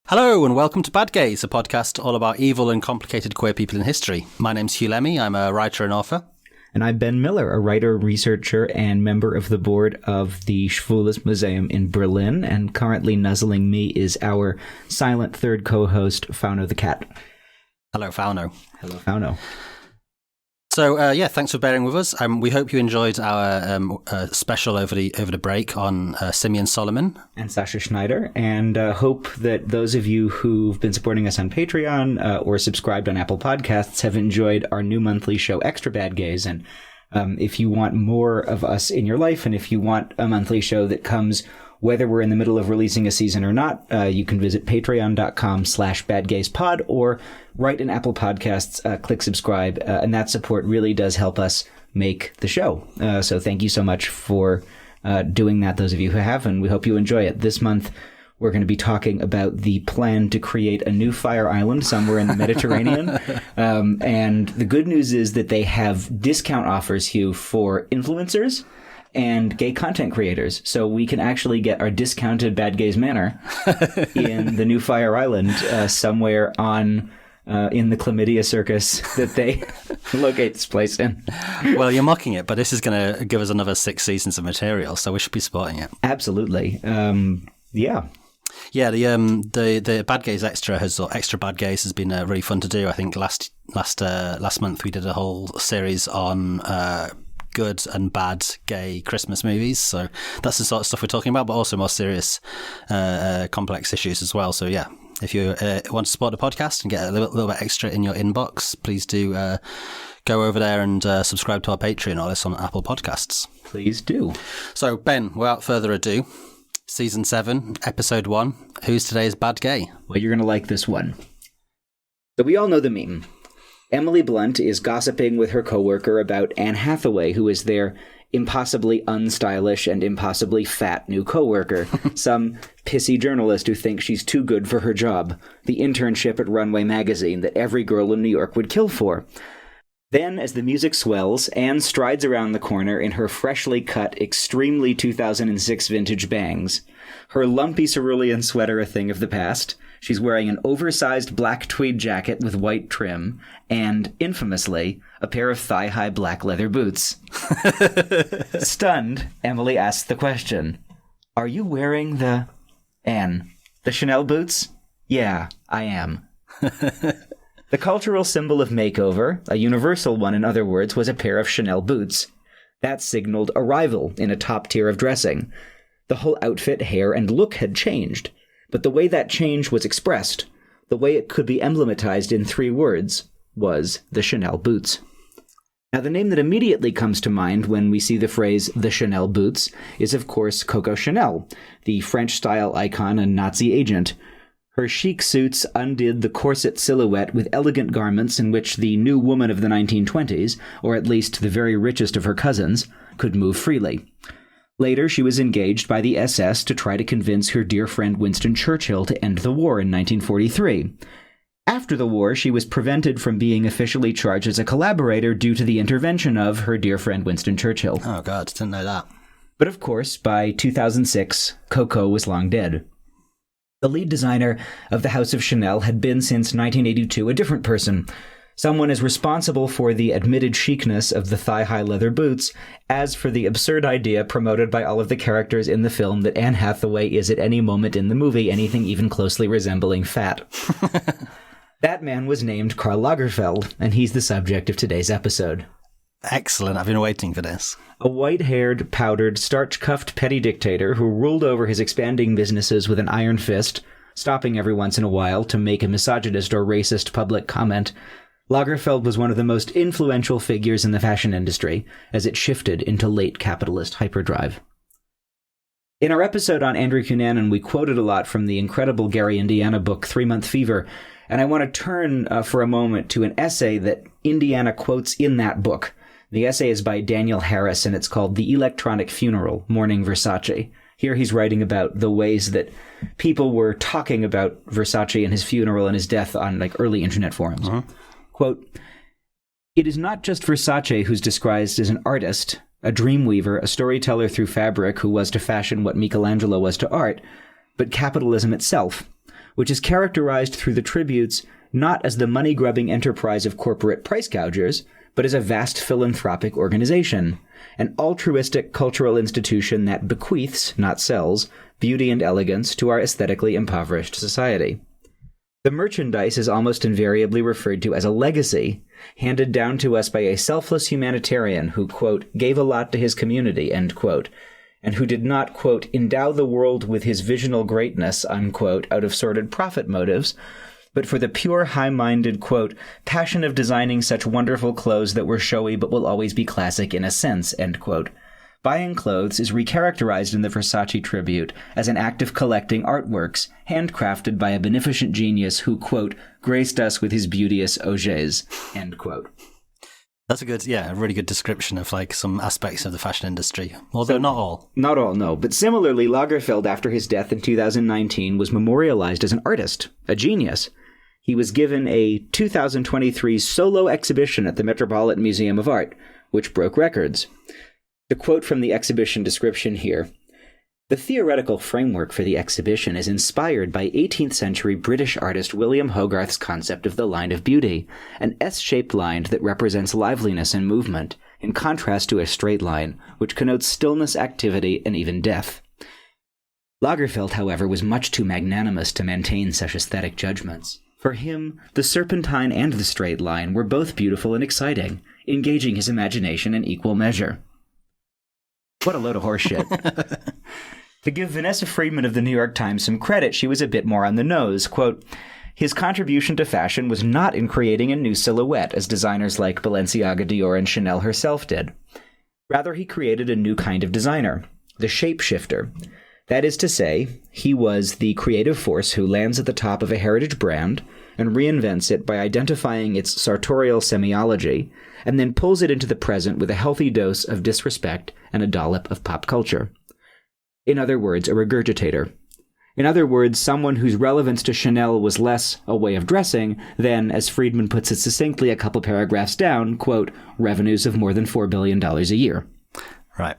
Hello and welcome to Bad Gays, a podcast all about evil and complicated queer people in history. My name's Hugh Lemmy, I'm a writer and author. And I'm Ben Miller, a writer, researcher, and member of the board of the Schwules Museum in Berlin. And currently nuzzling me is our silent third co-host, Fauno the Cat. Hello, Fauno. Hello, Fauno. So, thanks for bearing with us. We hope you enjoyed our special over the break on Simeon Solomon. And Sasha Schneider. And hope that those of you who've been supporting us on Patreon or subscribed on Apple Podcasts have enjoyed our new monthly show, Extra Bad Gays. And if you want more of us in your life, and if you want a monthly show that comes whether we're in the middle of releasing a season or not, you can visit patreon.com/badgayspod or write in Apple Podcasts, click subscribe, and that support really does help us make the show. So thank you so much for doing that, those of you who have, and we hope you enjoy it. This month, we're going to be talking about the plan to create a new fire island somewhere in the Mediterranean. And the good news is that they have discount offers, Hugh, for influencers and gay content creators, so we can actually get our discounted Bad Gays Manor in the new Fire Island somewhere on in the chlamydia circus that they locate this place in. Well, you're mocking it, but this is going to give us another 6 seasons of material, so we should be supporting it. Absolutely. Yeah. Yeah, the Bad Gays Extra Extra Bad Gays has been really fun to do. I think last month we did a whole series on good and bad gay Christmas movies, so that's the sort of stuff we're talking about, but also more serious complex issues as well. So yeah, if you want to support the podcast and get a little bit extra in your inbox, please do go over there and subscribe to our Patreon or listen on Apple Podcasts. Please do. So Ben, without further ado, Season 7, Episode 1, who's today's bad gay? Well, you're going to like this one. So we all know the meme. Emily Blunt is gossiping with her coworker about Anne Hathaway, who is their impossibly unstylish and impossibly fat new coworker, some pissy journalist who thinks she's too good for her job, the internship at Runway magazine that every girl in New York would kill for. Then, as the music swells, Anne strides around the corner in her freshly cut, extremely 2006 vintage bangs, her lumpy cerulean sweater a thing of the past. She's wearing an oversized black tweed jacket with white trim, and, infamously, a pair of thigh-high black leather boots. Stunned, Emily asks the question, "Are you wearing Anne, the Chanel boots?" "Yeah, I am." The cultural symbol of makeover, a universal one in other words, was a pair of Chanel boots. That signaled arrival in a top tier of dressing. The whole outfit, hair, and look had changed. But the way that change was expressed, the way it could be emblematized in 3 words, was the Chanel boots. Now, the name that immediately comes to mind when we see the phrase the Chanel boots is, of course, Coco Chanel, the French-style icon and Nazi agent. Her chic suits undid the corset silhouette with elegant garments in which the new woman of the 1920s, or at least the very richest of her cousins, could move freely. Later, she was engaged by the SS to try to convince her dear friend Winston Churchill to end the war in 1943. After the war, she was prevented from being officially charged as a collaborator due to the intervention of her dear friend Winston Churchill. Oh God, didn't know that. But of course, by 2006, Coco was long dead. The lead designer of the House of Chanel had been since 1982 a different person. Someone as responsible for the admitted chicness of the thigh-high leather boots as for the absurd idea promoted by all of the characters in the film that Anne Hathaway is at any moment in the movie anything even closely resembling fat. That man was named Karl Lagerfeld, and he's the subject of today's episode. Excellent, I've been waiting for this. A white-haired, powdered, starch-cuffed petty dictator who ruled over his expanding businesses with an iron fist, stopping every once in a while to make a misogynist or racist public comment. Lagerfeld was one of the most influential figures in the fashion industry as it shifted into late capitalist hyperdrive. In our episode on Andrew Cunanan, we quoted a lot from the incredible Gary Indiana book 3 Month Fever, and I want to turn for a moment to an essay that Indiana quotes in that book. The essay is by Daniel Harris, and it's called The Electronic Funeral, Mourning Versace. Here he's writing about the ways that people were talking about Versace and his funeral and his death on early internet forums. Uh-huh. Quote, "It is not just Versace who's disguised as an artist, a dreamweaver, a storyteller through fabric who was to fashion what Michelangelo was to art, but capitalism itself. which is characterized through the tributes not as the money-grubbing enterprise of corporate price gougers, but as a vast philanthropic organization, an altruistic cultural institution that bequeaths, not sells, beauty and elegance to our aesthetically impoverished society. The merchandise is almost invariably referred to as a legacy, handed down to us by a selfless humanitarian who, quote, gave a lot to his community, end quote, and who did not, quote, endow the world with his visional greatness, unquote, out of sordid profit motives, but for the pure, high-minded, quote, passion of designing such wonderful clothes that were showy but will always be classic in a sense, end quote. Buying clothes is recharacterized in the Versace tribute as an act of collecting artworks, handcrafted by a beneficent genius who, quote, graced us with his beauteous objets, end quote. That's a really good description of like some aspects of the fashion industry, although not all. Not all, no. But similarly, Lagerfeld, after his death in 2019, was memorialized as an artist, a genius. He was given a 2023 solo exhibition at the Metropolitan Museum of Art, which broke records. To quote from the exhibition description here, the theoretical framework for the exhibition is inspired by 18th century British artist William Hogarth's concept of the line of beauty, an S-shaped line that represents liveliness and movement, in contrast to a straight line, which connotes stillness, activity, and even death. Lagerfeld, however, was much too magnanimous to maintain such aesthetic judgments. For him, the serpentine and the straight line were both beautiful and exciting, engaging his imagination in equal measure. What a load of horseshit. To give Vanessa Friedman of the New York Times some credit, she was a bit more on the nose. Quote, his contribution to fashion was not in creating a new silhouette, as designers like Balenciaga, Dior, and Chanel herself did. Rather, he created a new kind of designer, the shapeshifter. That is to say, he was the creative force who lands at the top of a heritage brand and reinvents it by identifying its sartorial semiology, and then pulls it into the present with a healthy dose of disrespect and a dollop of pop culture. In other words, a regurgitator. In other words, someone whose relevance to Chanel was less a way of dressing than, as Friedman puts it succinctly a couple paragraphs down, quote, revenues of more than $4 billion a year. Right.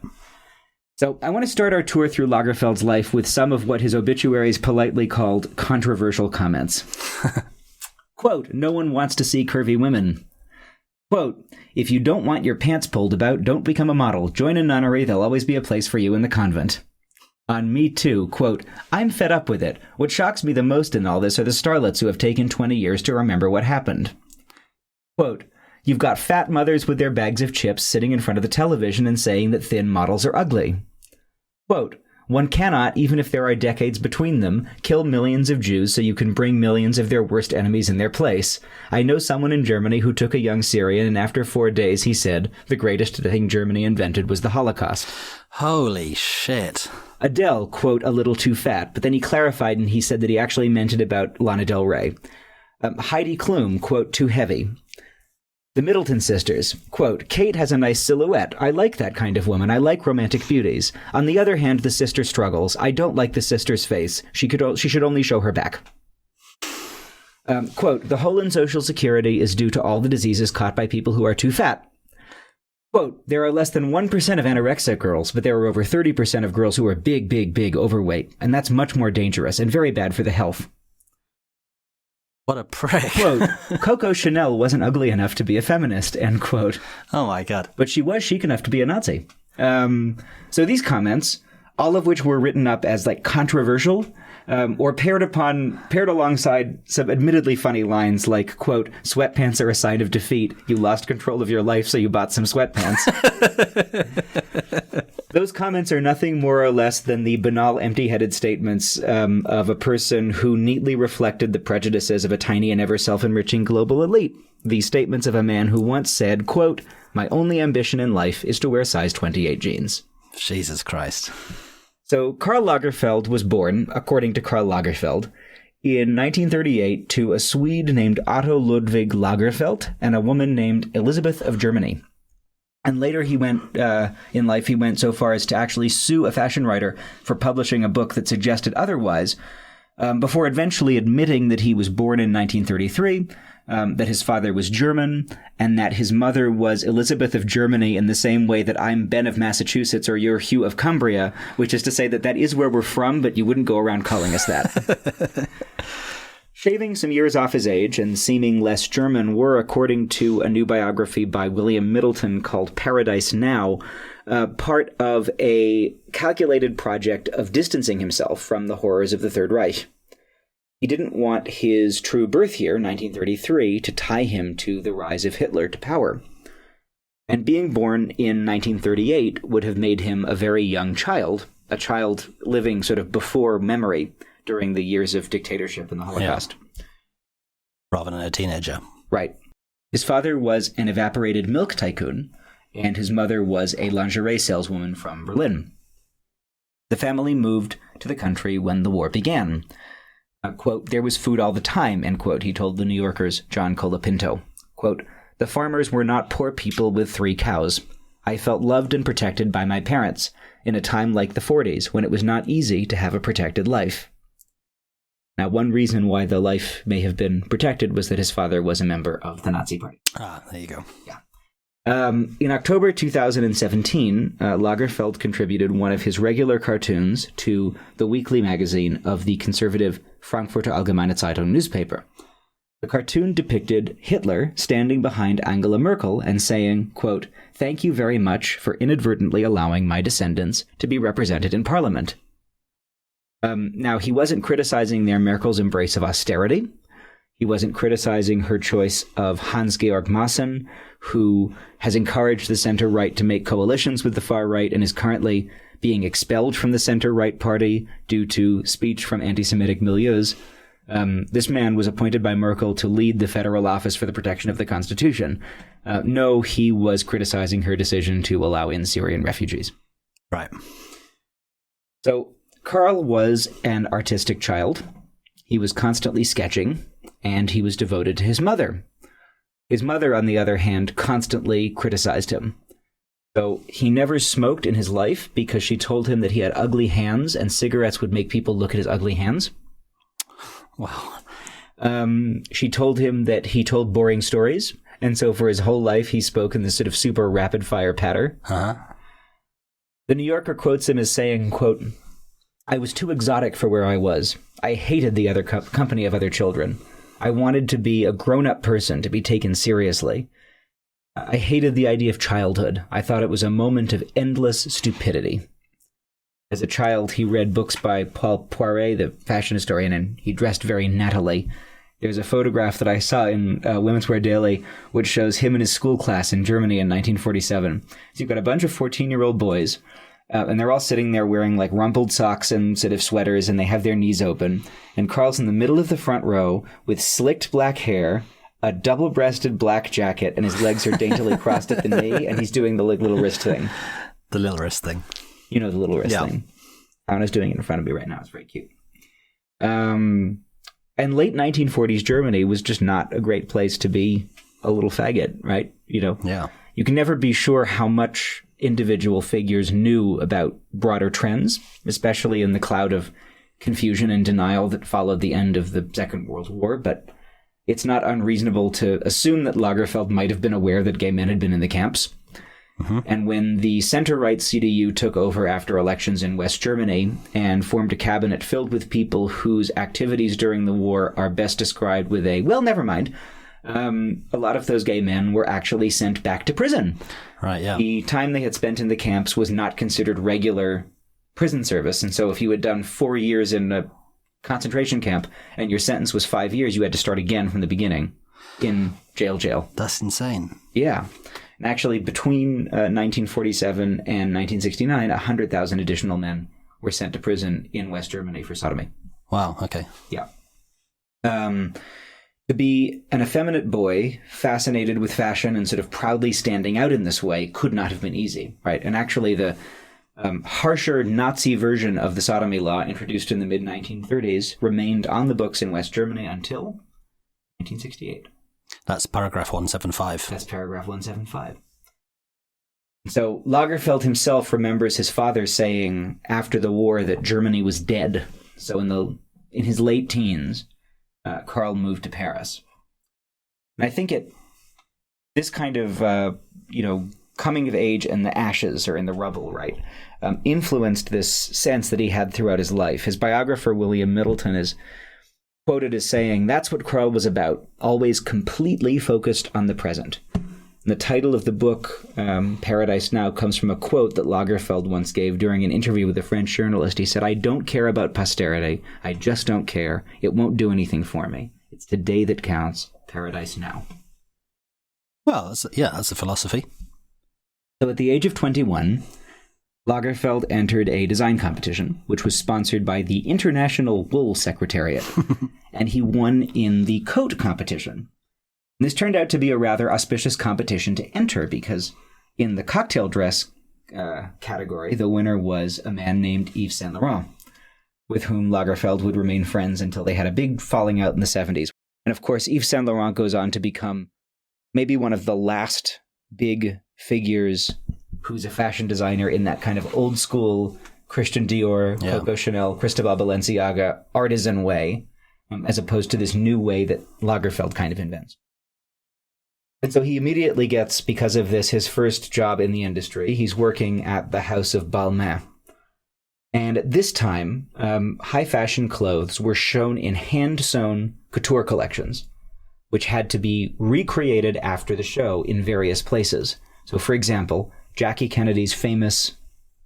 So I want to start our tour through Lagerfeld's life with some of what his obituaries politely called controversial comments. Quote, no one wants to see curvy women. Quote, if you don't want your pants pulled about, don't become a model. Join a nunnery, there'll always be a place for you in the convent. On Me Too, quote, I'm fed up with it. What shocks me the most in all this are the starlets who have taken 20 years to remember what happened. Quote, you've got fat mothers with their bags of chips sitting in front of the television and saying that thin models are ugly. Quote, one cannot, even if there are decades between them, kill millions of Jews so you can bring millions of their worst enemies in their place. I know someone in Germany who took a young Syrian and after 4 days he said, the greatest thing Germany invented was the Holocaust. Holy shit. Adele, quote, a little too fat, but then he clarified and he said that he actually meant it about Lana Del Rey. Heidi Klum, quote, too heavy. The Middleton sisters, quote, Kate has a nice silhouette. I like that kind of woman. I like romantic beauties. On the other hand, the sister struggles. I don't like the sister's face. She should only show her back. Quote, the hole in Social Security is due to all the diseases caught by people who are too fat. Quote, there are less than 1% of anorexic girls, but there are over 30% of girls who are big, big, big overweight, and that's much more dangerous and very bad for the health. What a prick. Quote, Coco Chanel wasn't ugly enough to be a feminist, end quote. Oh my God. But she was chic enough to be a Nazi. So these comments, all of which were written up as like controversial, or paired alongside some admittedly funny lines like, quote, sweatpants are a sign of defeat. You lost control of your life, so you bought some sweatpants. Those comments are nothing more or less than the banal, empty-headed statements of a person who neatly reflected the prejudices of a tiny and ever self-enriching global elite. The statements of a man who once said, quote, my only ambition in life is to wear size 28 jeans. Jesus Christ. So Karl Lagerfeld was born, according to Karl Lagerfeld, in 1938 to a Swede named Otto Ludwig Lagerfeld and a woman named Elizabeth of Germany. And later he went so far as to actually sue a fashion writer for publishing a book that suggested otherwise, before eventually admitting that he was born in 1933, that his father was German, and that his mother was Elizabeth of Germany in the same way that I'm Ben of Massachusetts or you're Hugh of Cumbria, which is to say that is where we're from, but you wouldn't go around calling us that. Shaving some years off his age and seeming less German were, according to a new biography by William Middleton called Paradise Now, part of a calculated project of distancing himself from the horrors of the Third Reich. He didn't want his true birth year, 1933, to tie him to the rise of Hitler to power. And being born in 1938 would have made him a very young child, a child living sort of before memory during the years of dictatorship and the Holocaust. Yeah. Rather than a teenager. Right. His father was an evaporated milk tycoon, and his mother was a lingerie saleswoman from Berlin. The family moved to the country when the war began. Quote, "There was food all the time," end quote, he told the New Yorker's John Colapinto. Quote, "The farmers were not poor people with 3 cows. I felt loved and protected by my parents in a time like the 40s when it was not easy to have a protected life." Now, one reason why the life may have been protected was that his father was a member of the Nazi Party. Ah, there you go. Yeah. In October 2017, Lagerfeld contributed one of his regular cartoons to the weekly magazine of the conservative Frankfurter Allgemeine Zeitung newspaper. The cartoon depicted Hitler standing behind Angela Merkel and saying, quote, "Thank you very much for inadvertently allowing my descendants to be represented in Parliament." Now, he wasn't criticizing their Merkel's embrace of austerity. He wasn't criticizing her choice of Hans-Georg Maassen, who has encouraged the center-right to make coalitions with the far-right and is currently being expelled from the center-right party due to speech from anti-Semitic milieus. This man was appointed by Merkel to lead the Federal Office for the Protection of the Constitution. No, he was criticizing her decision to allow in Syrian refugees. Right. So Karl was an artistic child. He was constantly sketching, and he was devoted to his mother. His mother, on the other hand, constantly criticized him. So he never smoked in his life because she told him that he had ugly hands and cigarettes would make people look at his ugly hands. Wow. She told him that he told boring stories, and so for his whole life he spoke in this sort of super rapid-fire patter. Uh-huh. The New Yorker quotes him as saying, quote, "I was too exotic for where I was. I hated the other company of other children. I wanted to be a grown-up person, to be taken seriously. I hated the idea of childhood. I thought it was a moment of endless stupidity." As a child, he read books by Paul Poiret, the fashion historian, and he dressed very nattily. There's a photograph that I saw in Women's Wear Daily, which shows him and his school class in Germany in 1947. So you've got a bunch of 14-year-old boys, and they're all sitting there wearing like rumpled socks and sort of sweaters, and they have their knees open. And Karl's in the middle of the front row with slicked black hair, a double-breasted black jacket, and his legs are daintily crossed at the knee, and he's doing the little wrist thing. The little wrist thing. You know the little wrist thing. Anna's doing it in front of me right now. It's very cute. And late 1940s Germany was just not a great place to be a little faggot, right? You know, you can never be sure how much individual figures knew about broader trends, especially in the cloud of confusion and denial that followed the end of the Second World War. But it's not unreasonable to assume that Lagerfeld might have been aware that gay men had been in the camps. Mm-hmm. And when the center-right CDU took over after elections in West Germany and formed a cabinet filled with people whose activities during the war are best described with a, well, never mind, a lot of those gay men were actually sent back to prison. Right, yeah. The time they had spent in the camps was not considered regular prison service. And so if you had done 4 years in a concentration camp and your sentence was 5 years, you had to start again from the beginning in jail. That's insane. Yeah. And actually, between 1947 and 1969, 100,000 additional men were sent to prison in West Germany for sodomy. Wow, okay. Yeah. To be an effeminate boy, fascinated with fashion and sort of proudly standing out in this way could not have been easy, right? And actually, the harsher Nazi version of the sodomy law introduced in the mid-1930s remained on the books in West Germany until 1968. That's paragraph 175. That's paragraph 175. So Lagerfeld himself remembers his father saying after the war that Germany was dead. So in his late teens, Karl moved to Paris. And I think this kind of, coming of age in the ashes or in the rubble, right, influenced this sense that he had throughout his life. His biographer, William Middleton, is quoted as saying, "That's what Karl was about, always completely focused on the present." And the title of the book, Paradise Now, comes from a quote that Lagerfeld once gave during an interview with a French journalist. He said, "I don't care about posterity. I just don't care. It won't do anything for me. It's today that counts. Paradise Now." Well, that's a philosophy. So at the age of 21, Lagerfeld entered a design competition, which was sponsored by the International Wool Secretariat, and he won in the coat competition. And this turned out to be a rather auspicious competition to enter, because in the cocktail dress category, the winner was a man named Yves Saint Laurent, with whom Lagerfeld would remain friends until they had a big falling out in the 70s. And of course, Yves Saint Laurent goes on to become maybe one of the last big figures who's a fashion designer in that kind of old school Christian Dior, Coco Chanel, Cristobal Balenciaga artisan way, as opposed to this new way that Lagerfeld kind of invents. And so he immediately gets, because of this, his first job in the industry. He's working at the House of Balmain. And at this time, high fashion clothes were shown in hand-sewn couture collections, which had to be recreated after the show in various places. So, for example, Jackie Kennedy's famous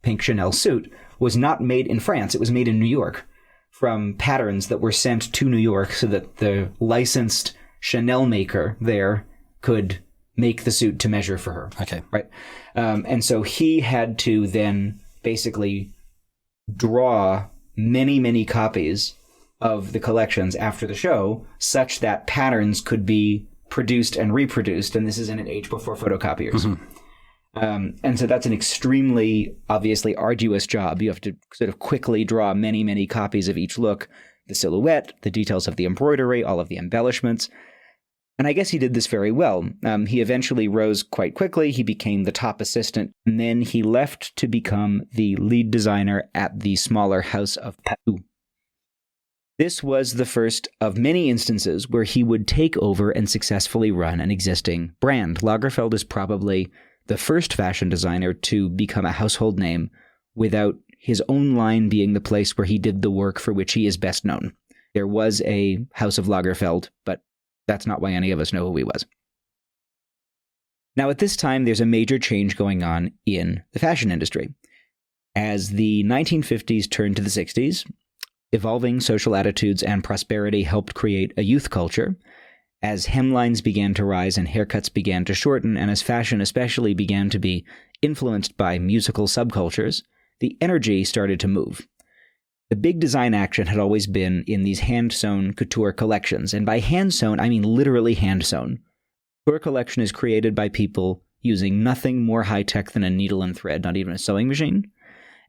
pink Chanel suit was not made in France. It was made in New York from patterns that were sent to New York so that the licensed Chanel maker there could make the suit to measure for her. Okay. Right. And so he had to then basically draw many, many copies of the collections after the show such that patterns could be produced and reproduced. And this is in an age before photocopiers. Mm-hmm. And so that's an extremely, obviously, arduous job. You have to sort of quickly draw many, many copies of each look, the silhouette, the details of the embroidery, all of the embellishments. And I guess he did this very well. He eventually rose quite quickly. He became the top assistant, and then he left to become the lead designer at the smaller House of Patou. This was the first of many instances where he would take over and successfully run an existing brand. Lagerfeld is probably the first fashion designer to become a household name without his own line being the place where he did the work for which he is best known. There was a House of Lagerfeld, but that's not why any of us know who he was. Now, at this time, there's a major change going on in the fashion industry. As the 1950s turned to the 60s, evolving social attitudes and prosperity helped create a youth culture. As hemlines began to rise and haircuts began to shorten, and as fashion especially began to be influenced by musical subcultures, the energy started to move. The big design action had always been in these hand-sewn couture collections. And by hand-sewn, I mean literally hand-sewn. Couture collection is created by people using nothing more high-tech than a needle and thread, not even a sewing machine.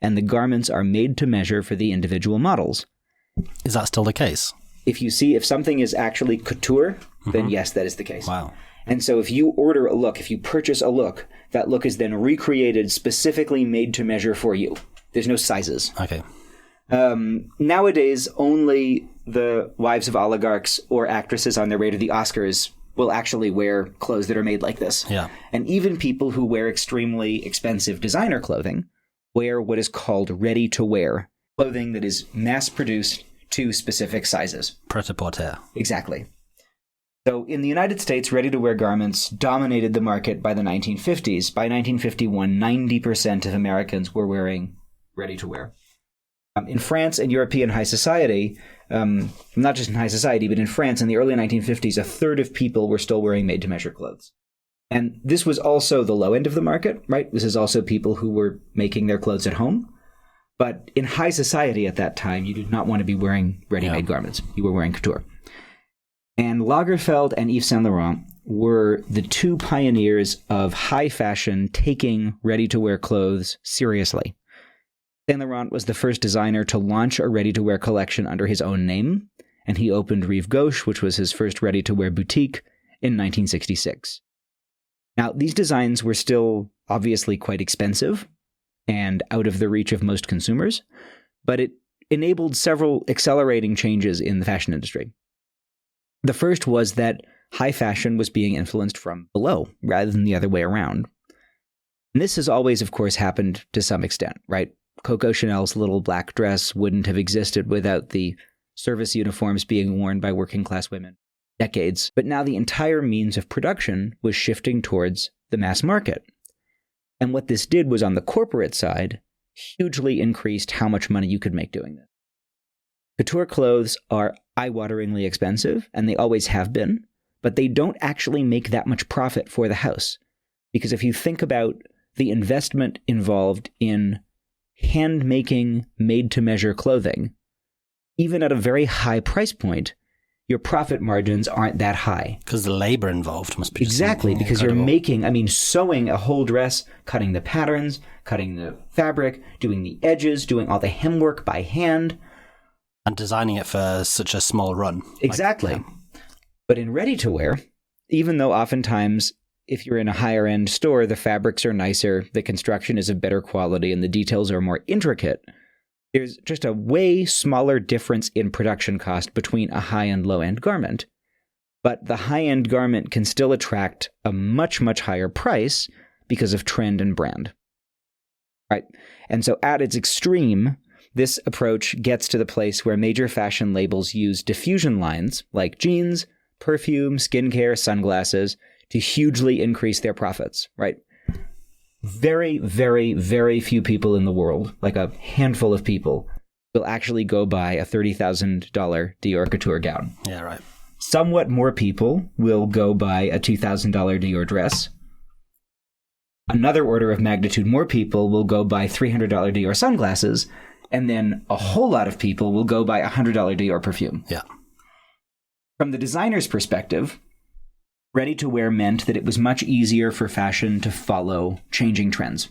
And the garments are made to measure for the individual models. Is that still the case? If something is actually couture, then yes, that is the case. Wow. And so if you order a look, if you purchase a look, that look is then recreated, specifically made to measure for you. There's no sizes. Okay. Nowadays, only the wives of oligarchs or actresses on their way to the Oscars will actually wear clothes that are made like this. Yeah. And even people who wear extremely expensive designer clothing wear what is called ready-to-wear, clothing that is mass-produced to specific sizes. Pret-a-porter. Exactly. So in the United States, ready-to-wear garments dominated the market by the 1950s. By 1951, 90% of Americans were ready to wear. In France and European high society, not just in high society, but in France in the early 1950s, a third of people were still wearing made-to-measure clothes. And this was also the low end of the market, right? This is also people who were making their clothes at home. But in high society at that time, you did not want to be wearing ready-made garments. You were wearing couture. And Lagerfeld and Yves Saint Laurent were the two pioneers of high fashion taking ready-to-wear clothes seriously. Saint Laurent was the first designer to launch a ready-to-wear collection under his own name, and he opened Rive Gauche, which was his first ready-to-wear boutique, in 1966. Now, these designs were still obviously quite expensive and out of the reach of most consumers, but it enabled several accelerating changes in the fashion industry. The first was that high fashion was being influenced from below rather than the other way around. And this has always, of course, happened to some extent, right? Coco Chanel's little black dress wouldn't have existed without the service uniforms being worn by working class women. Decades. But now the entire means of production was shifting towards the mass market. And what this did was, on the corporate side, hugely increased how much money you could make doing this. Couture clothes are eye-wateringly expensive, and they always have been, but they don't actually make that much profit for the house. Because if you think about the investment involved in hand-making, made-to-measure clothing, even at a very high price point, your profit margins aren't that high. Because the labor involved must be exactly, because incredible. You're making, sewing a whole dress, cutting the patterns, cutting the fabric, doing the edges, doing all the hemwork by hand. And designing it for such a small run. Exactly. But in ready-to-wear, even though oftentimes if you're in a higher-end store, the fabrics are nicer, the construction is of better quality, and the details are more intricate, there's just a way smaller difference in production cost between a high and low-end garment. But the high-end garment can still attract a much, much higher price because of trend and brand. Right? And so at its extreme, this approach gets to the place where major fashion labels use diffusion lines like jeans, perfume, skincare, sunglasses to hugely increase their profits, right? Very, very, very few people in the world, like a handful of people, will actually go buy a $30,000 Dior Couture gown. Yeah, right. Somewhat more people will go buy a $2,000 Dior dress. Another order of magnitude more people will go buy $300 Dior sunglasses, and then a whole lot of people will go buy a $100 Dior perfume. Yeah. From the designer's perspective, ready-to-wear meant that it was much easier for fashion to follow changing trends.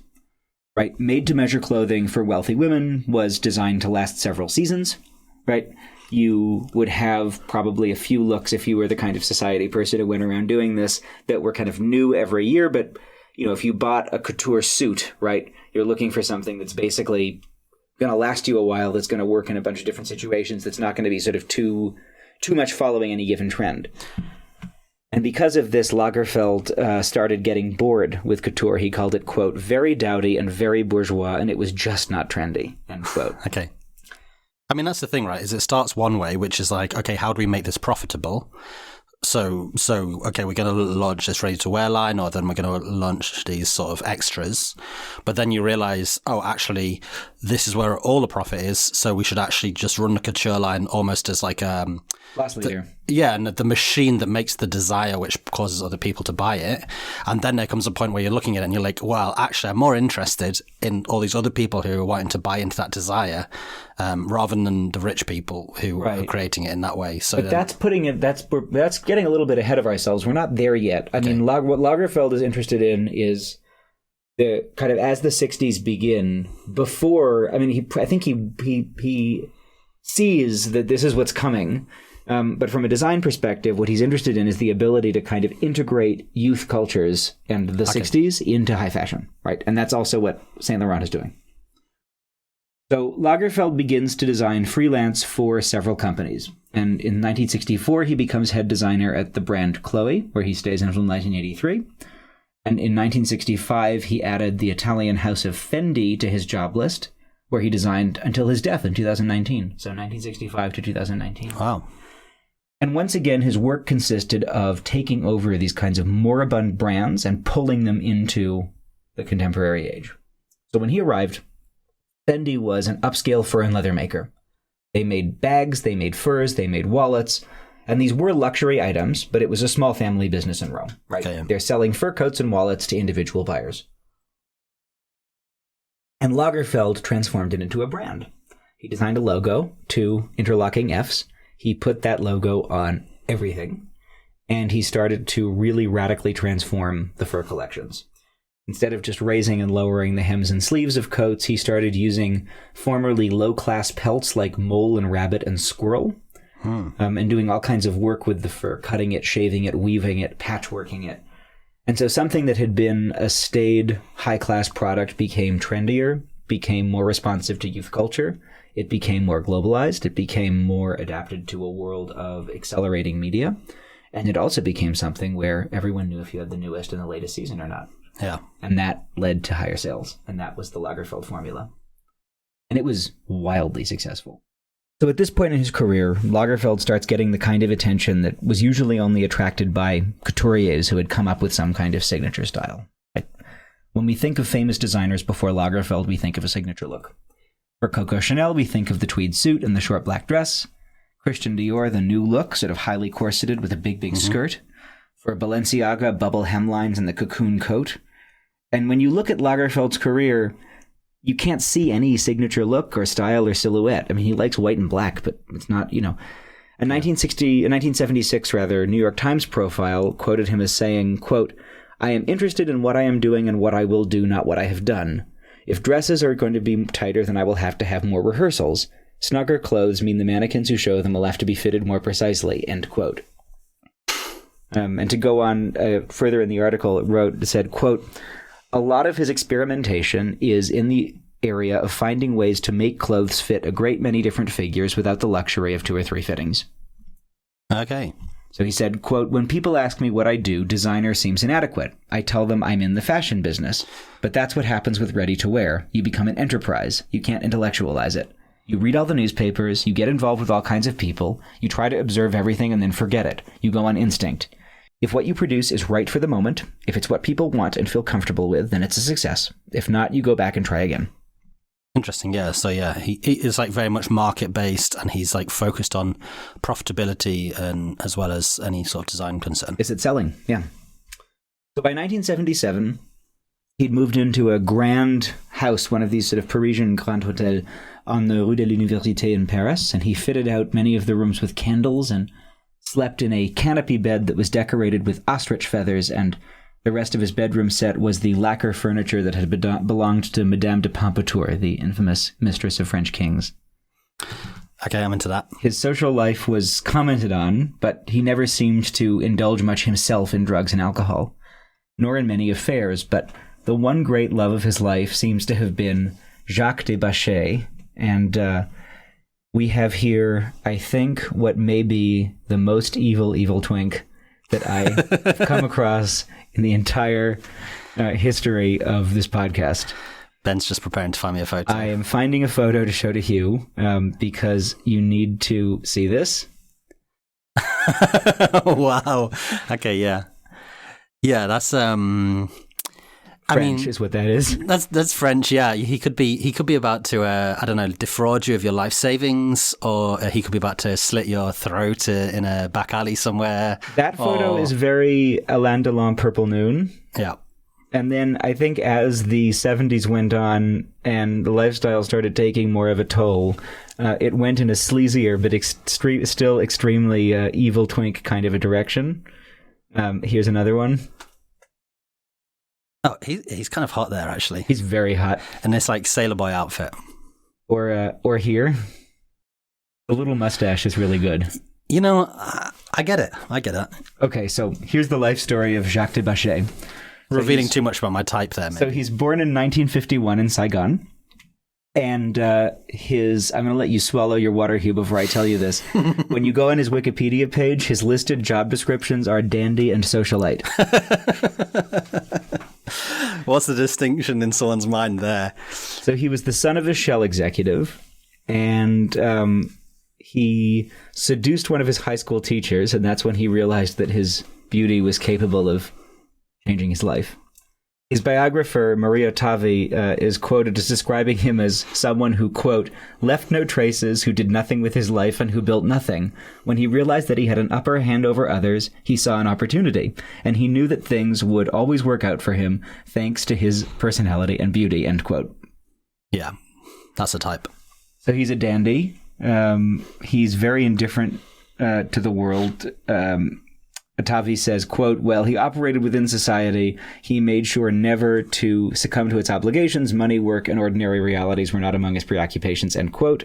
Right? Made-to-measure clothing for wealthy women was designed to last several seasons. Right? You would have probably a few looks if you were the kind of society person who went around doing this that were kind of new every year. But, if you bought a couture suit, right, you're looking for something that's basically going to last you a while, that's going to work in a bunch of different situations, that's not going to be sort of too much following any given trend. And because of this, Lagerfeld started getting bored with couture. He called it, quote, very dowdy and very bourgeois, and it was just not trendy, end quote. Okay. That's the thing, right, is it starts one way, which is like, okay, how do we make this profitable? So okay, we're going to launch this ready-to-wear line, or then we're going to launch these sort of extras. But then you realize, oh, actually, this is where all the profit is, so we should actually just run the couture line almost as like loss leader. And the machine that makes the desire, which causes other people to buy it. And then there comes a point where you're looking at it and you're like, well, actually, I'm more interested in all these other people who are wanting to buy into that desire, rather than the rich people who are creating it in that way. So but that's getting a little bit ahead of ourselves. We're not there yet. I mean, what Lagerfeld is interested in is the kind of, as the 60s begin, before, I think he sees that this is what's coming. But from a design perspective, what he's interested in is the ability to kind of integrate youth cultures and the 60s into high fashion, right? And that's also what Saint Laurent is doing. So Lagerfeld begins to design freelance for several companies. And in 1964, he becomes head designer at the brand Chloe, where he stays until 1983. And in 1965, he added the Italian house of Fendi to his job list, where he designed until his death in 2019. So 1965 to 2019. Wow. And once again, his work consisted of taking over these kinds of moribund brands and pulling them into the contemporary age. So when he arrived, Fendi was an upscale fur and leather maker. They made bags, they made furs, they made wallets, and these were luxury items, but it was a small family business in Rome, right? Okay. They're selling fur coats and wallets to individual buyers. And Lagerfeld transformed it into a brand. He designed a logo, 2 interlocking Fs. He put that logo on everything, and he started to really radically transform the fur collections. Instead of just raising and lowering the hems and sleeves of coats, he started using formerly low-class pelts like mole and rabbit and squirrel, and doing all kinds of work with the fur, cutting it, shaving it, weaving it, patchworking it. And so something that had been a staid, high-class product became trendier, became more responsive to youth culture. It became more globalized. It became more adapted to a world of accelerating media. And it also became something where everyone knew if you had the newest and the latest season or not. Yeah. And that led to higher sales. And that was the Lagerfeld formula. And it was wildly successful. So at this point in his career, Lagerfeld starts getting the kind of attention that was usually only attracted by couturiers who had come up with some kind of signature style. Right? When we think of famous designers before Lagerfeld, we think of a signature look. For Coco Chanel, we think of the tweed suit and the short black dress. Christian Dior, the new look, sort of highly corseted with a big skirt. For Balenciaga, bubble hemlines and the cocoon coat. And when you look at Lagerfeld's career, you can't see any signature look or style or silhouette. I mean, he likes white and black, but it's not, A 1976, New York Times profile quoted him as saying, quote, "I am interested in what I am doing and what I will do, not what I have done. If dresses are going to be tighter, then I will have to have more rehearsals. Snugger clothes mean the mannequins who show them will have to be fitted more precisely," end quote. And to go on further in the article, it said, quote, "A lot of his experimentation is in the area of finding ways to make clothes fit a great many different figures without the luxury of 2 or 3 fittings." Okay. So he said, quote, "When people ask me what I do, designer seems inadequate. I tell them I'm in the fashion business. But that's what happens with ready-to-wear. You become an enterprise. You can't intellectualize it. You read all the newspapers, you get involved with all kinds of people, you try to observe everything and then forget it. You go on instinct. If what you produce is right for the moment, if it's what people want and feel comfortable with, then it's a success. If not, you go back and try again." Interesting, yeah. So yeah, he is like very much market based, and he's like focused on profitability and as well as any sort of design concern. Is it selling? Yeah. So by 1977, he'd moved into a grand house, one of these sort of Parisian grand hôtels on the Rue de l'Université in Paris, and he fitted out many of the rooms with candles and slept in a canopy bed that was decorated with ostrich feathers, and the rest of his bedroom set was the lacquer furniture that had belonged to Madame de Pompadour, the infamous mistress of French kings. Okay, I'm into that. His social life was commented on, but he never seemed to indulge much himself in drugs and alcohol, nor in many affairs, but the one great love of his life seems to have been Jacques de Bascher, and we have here, I think, what may be the most evil twink that I have come across in the entire history of this podcast. Ben's just preparing to find me a photo. I am finding a photo to show to Hugh because you need to see this. Wow. Okay, yeah. Yeah, that's French is what that is. That's French, yeah. He could be about to I don't know, defraud you of your life savings, or he could be about to slit your throat in a back alley somewhere. That photo is very Alain Delon Purple Noon. Yeah. And then I think as the 70s went on and the lifestyle started taking more of a toll, it went in a sleazier but still extremely evil twink kind of a direction. Here's another one. Oh, he's kind of hot there, actually. He's very hot. And this like sailor boy outfit. Or here. The little mustache is really good. You know, I get it. Okay, so here's the life story of Jacques de Bascher. Revealing too much about my type there, maybe. So he's born in 1951 in Saigon. And I'm going to let you swallow your water, Hugh, before I tell you this. When you go on his Wikipedia page, his listed job descriptions are dandy and socialite. What's the distinction in someone's mind there? So he was the son of a Shell executive, and he seduced one of his high school teachers, and that's when he realized that his beauty was capable of changing his life. His biographer, Maria Tavi, is quoted as describing him as someone who, quote, left no traces, who did nothing with his life, and who built nothing. When he realized that he had an upper hand over others, he saw an opportunity, and he knew that things would always work out for him, thanks to his personality and beauty, end quote. Yeah, that's a type. So he's a dandy. He's very indifferent to the world. Tavi says, quote, well, he operated within society. He made sure never to succumb to its obligations. Money, work, and ordinary realities were not among his preoccupations, end quote.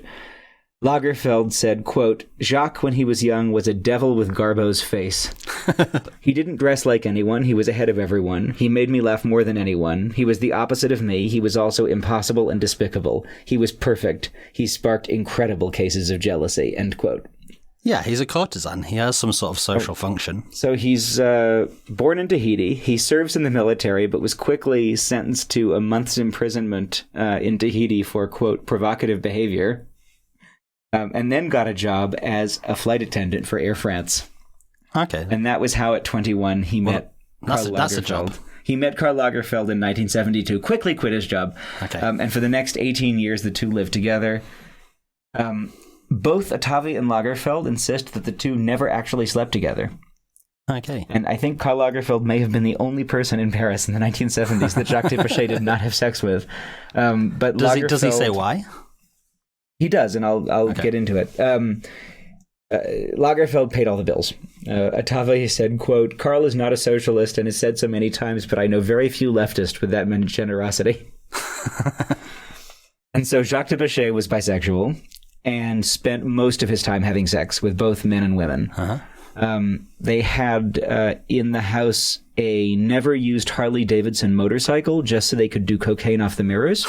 Lagerfeld said, quote, Jacques, when he was young, was a devil with Garbo's face. He didn't dress like anyone. He was ahead of everyone. He made me laugh more than anyone. He was the opposite of me. He was also impossible and despicable. He was perfect. He sparked incredible cases of jealousy, end quote. Yeah, he's a courtesan. He has some sort of social function. So he's born in Tahiti. He serves in the military, but was quickly sentenced to a month's imprisonment in Tahiti for, quote, provocative behavior. and then got a job as a flight attendant for Air France. Okay. And that was how at 21 he met Karl Lagerfeld. That's a job. He met Karl Lagerfeld in 1972, quickly quit his job. Okay. And for the next 18 years, the two lived together. Both Ottavi and Lagerfeld insist that the two never actually slept together. Okay. And I think Karl Lagerfeld may have been the only person in Paris in the 1970s that Jacques de Bascher did not have sex with. But does he say why? He does, and I'll get into it. Lagerfeld paid all the bills. Ottavi said, quote, "Karl is not a socialist and has said so many times, but I know very few leftists with that much generosity." And so Jacques de Bascher was bisexual and spent most of his time having sex with both men and women. Uh-huh. They had in the house a never-used Harley-Davidson motorcycle just so they could do cocaine off the mirrors.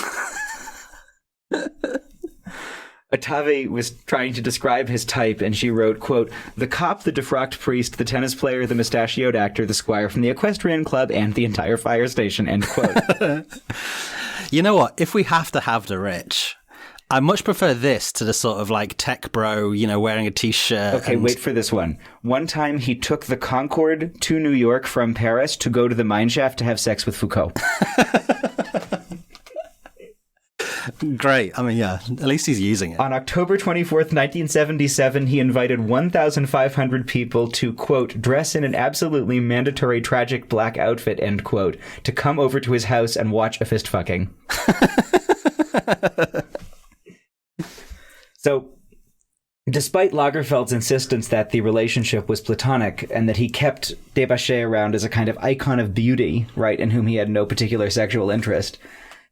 Ottavi was trying to describe his type, and she wrote, quote, "The cop, the defrocked priest, the tennis player, the mustachioed actor, the squire from the equestrian club, and the entire fire station," end quote. You know what? If we have to have the rich, I much prefer this to the sort of like tech bro, wearing a t-shirt. Okay, wait for this one. One time he took the Concorde to New York from Paris to go to the mine shaft to have sex with Foucault. Great. I mean, yeah, at least he's using it. On October 24th, 1977, he invited 1,500 people to, quote, "dress in an absolutely mandatory tragic black outfit," end quote, to come over to his house and watch a fist fucking. So, despite Lagerfeld's insistence that the relationship was platonic and that he kept de Bascher around as a kind of icon of beauty, right, in whom he had no particular sexual interest,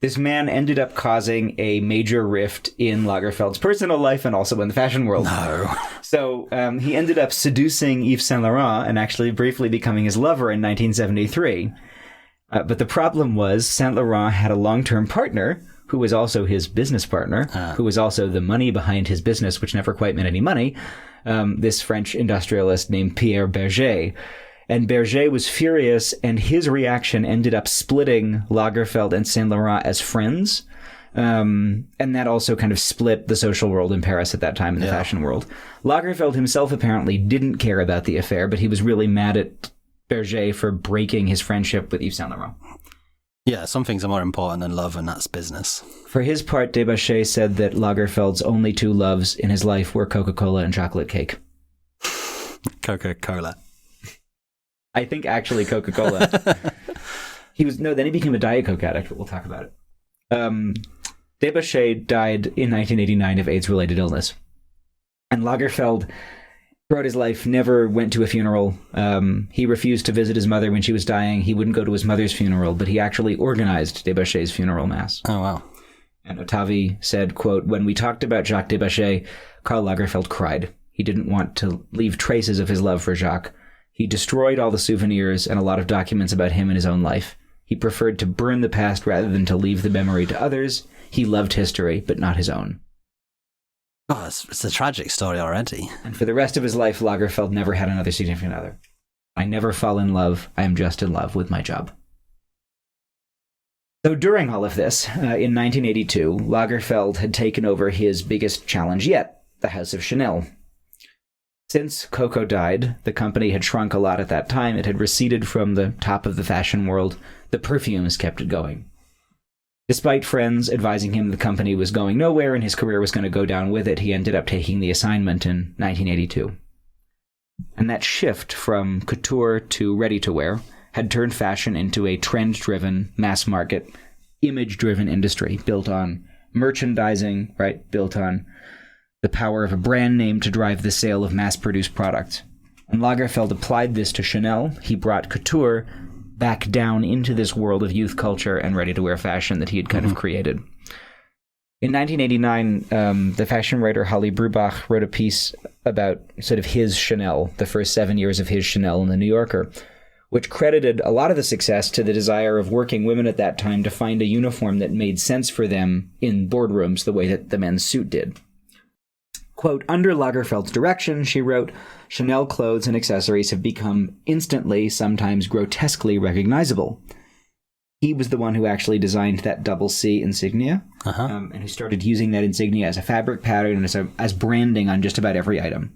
this man ended up causing a major rift in Lagerfeld's personal life and also in the fashion world. No. So he ended up seducing Yves Saint Laurent and actually briefly becoming his lover in 1973. But the problem was Saint Laurent had a long-term partner who was also his business partner, who was also the money behind his business, which never quite meant any money, this French industrialist named Pierre Berger. And Berger was furious, and his reaction ended up splitting Lagerfeld and Saint Laurent as friends. And that also kind of split the social world in Paris at that time, in the fashion world. Lagerfeld himself apparently didn't care about the affair, but he was really mad at Berger for breaking his friendship with Yves Saint Laurent. Yeah, some things are more important than love, and that's business. For his part, de Bascher said that Lagerfeld's only two loves in his life were Coca-Cola and chocolate cake. Coca-Cola. I think actually Coca-Cola. Then he became a Diet Coke addict, but we'll talk about it. De Bascher died in 1989 of AIDS-related illness. And Lagerfeld, throughout his life, never went to a funeral. He refused to visit his mother when she was dying. He wouldn't go to his mother's funeral, but he actually organized de Bascher's funeral mass. Oh, wow. And Ottavi said, quote, "When we talked about Jacques de Bascher, Karl Lagerfeld cried. He didn't want to leave traces of his love for Jacques. He destroyed all the souvenirs and a lot of documents about him and his own life. He preferred to burn the past rather than to leave the memory to others. He loved history, but not his own." Oh, it's a tragic story already. And for the rest of his life, Lagerfeld never had another significant other. "I never fall in love. I am just in love with my job." So during all of this, in 1982, Lagerfeld had taken over his biggest challenge yet, the House of Chanel. Since Coco died, the company had shrunk a lot at that time. It had receded from the top of the fashion world. The perfumes kept it going. Despite friends advising him the company was going nowhere and his career was going to go down with it, he ended up taking the assignment in 1982. And that shift from couture to ready-to-wear had turned fashion into a trend-driven, mass-market, image-driven industry built on merchandising, right? Built on the power of a brand name to drive the sale of mass-produced products. And Lagerfeld applied this to Chanel. He brought couture back down into this world of youth culture and ready-to-wear fashion that he had kind of created. In 1989, the fashion writer Holly Brubach wrote a piece about sort of his Chanel, the first 7 years of his Chanel in The New Yorker, which credited a lot of the success to the desire of working women at that time to find a uniform that made sense for them in boardrooms the way that the men's suit did. Quote, "Under Lagerfeld's direction," she wrote, "Chanel clothes and accessories have become instantly, sometimes grotesquely recognizable. He was the one who actually designed that double C insignia, and who started using that insignia as a fabric pattern and as branding on just about every item.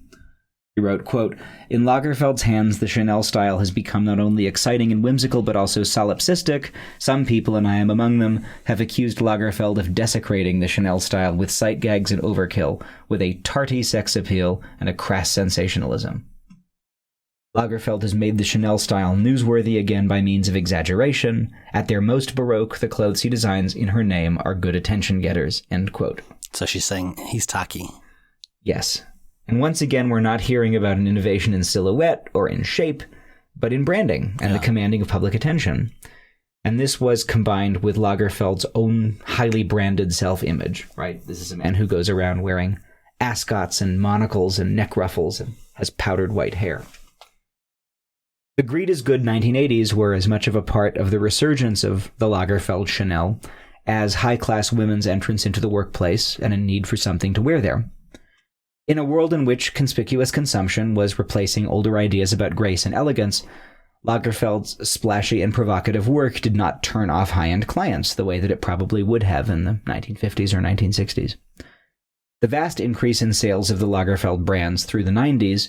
He wrote, quote, "In Lagerfeld's hands, the Chanel style has become not only exciting and whimsical, but also solipsistic. Some people, and I am among them, have accused Lagerfeld of desecrating the Chanel style with sight gags and overkill, with a tarty sex appeal and a crass sensationalism. Lagerfeld has made the Chanel style newsworthy again by means of exaggeration. At their most baroque, the clothes he designs in her name are good attention getters," end quote. So she's saying he's tacky. Yes. And once again, we're not hearing about an innovation in silhouette or in shape, but in branding and the commanding of public attention. And this was combined with Lagerfeld's own highly branded self-image, right? This is a man who goes around wearing ascots and monocles and neck ruffles and has powdered white hair. The Greed is Good 1980s were as much of a part of the resurgence of the Lagerfeld Chanel as high-class women's entrance into the workplace and a need for something to wear there. In a world in which conspicuous consumption was replacing older ideas about grace and elegance, Lagerfeld's splashy and provocative work did not turn off high-end clients the way that it probably would have in the 1950s or 1960s. The vast increase in sales of the Lagerfeld brands through the 90s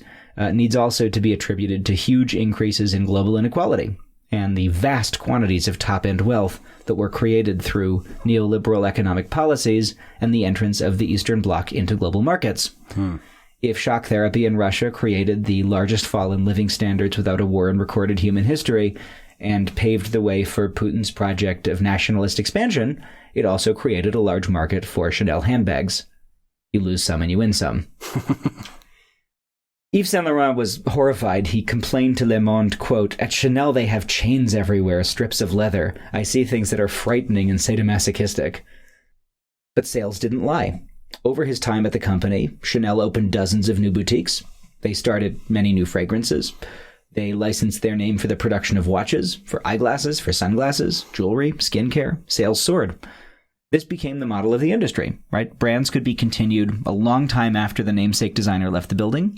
needs also to be attributed to huge increases in global inequality and the vast quantities of top-end wealth that were created through neoliberal economic policies and the entrance of the Eastern Bloc into global markets. If shock therapy in Russia created the largest fall in living standards without a war in recorded human history and paved the way for Putin's project of nationalist expansion, it also created a large market for Chanel handbags. You lose some and you win some. Yves Saint Laurent was horrified. He complained to Le Monde, quote, "At Chanel they have chains everywhere, strips of leather. I see things that are frightening and sadomasochistic." But sales didn't lie. Over his time at the company, Chanel opened dozens of new boutiques. They started many new fragrances. They licensed their name for the production of watches, for eyeglasses, for sunglasses, jewelry, skincare. Sales soared. This became the model of the industry, right? Brands could be continued a long time after the namesake designer left the building,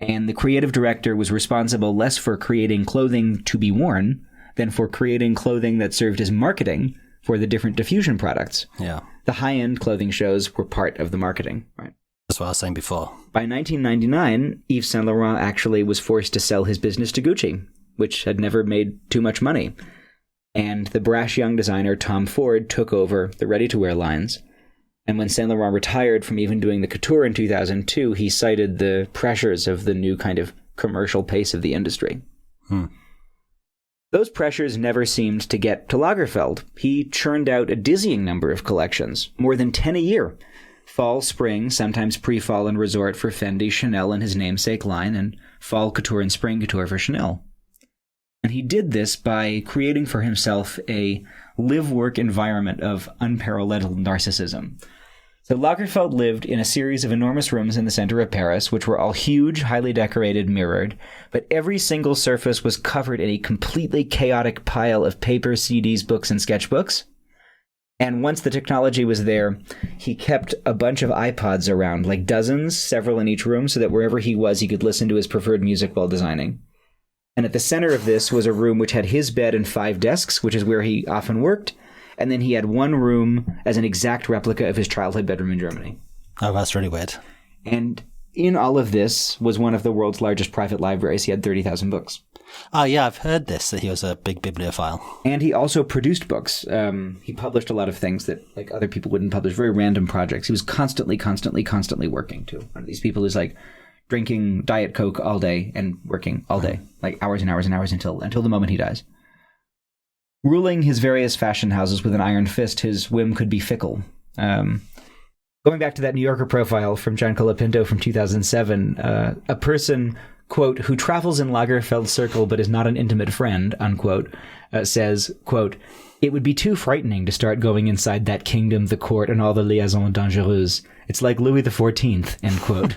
and the creative director was responsible less for creating clothing to be worn than for creating clothing that served as marketing for the different diffusion products. Yeah. The high-end clothing shows were part of the marketing, right? That's what I was saying before. By 1999, Yves Saint Laurent actually was forced to sell his business to Gucci, which had never made too much money. And the brash young designer Tom Ford took over the ready-to-wear lines. And when Saint Laurent retired from even doing the couture in 2002, he cited the pressures of the new kind of commercial pace of the industry. Those pressures never seemed to get to Lagerfeld. He churned out a dizzying number of collections, more than 10 a year. Fall, spring, sometimes pre-fall and resort for Fendi, Chanel, and his namesake line, and fall couture and spring couture for Chanel. And he did this by creating for himself a live-work environment of unparalleled narcissism. So Lagerfeld lived in a series of enormous rooms in the center of Paris, which were all huge, highly decorated, mirrored, but every single surface was covered in a completely chaotic pile of paper, CDs, books, and sketchbooks. And once the technology was there, he kept a bunch of iPods around, like dozens, several in each room, so that wherever he was, he could listen to his preferred music while designing. And at the center of this was a room which had his bed and 5 desks, which is where he often worked. And then he had one room as an exact replica of his childhood bedroom in Germany. Oh, that's really weird. And in all of this was one of the world's largest private libraries. He had 30,000 books. Oh, yeah, I've heard this, that he was a big bibliophile. And he also produced books. He published a lot of things that like other people wouldn't publish, very random projects. He was constantly working, too. One of these people who's like drinking Diet Coke all day and working all day, like hours and hours and hours until the moment he dies. Ruling his various fashion houses with an iron fist, his whim could be fickle. Going back to that New Yorker profile from John Colapinto from 2007, a person, quote, who travels in Lagerfeld's circle but is not an intimate friend, unquote, says, quote, "It would be too frightening to start going inside that kingdom, the court, and all the liaisons dangereuses. It's like Louis XIV, end quote."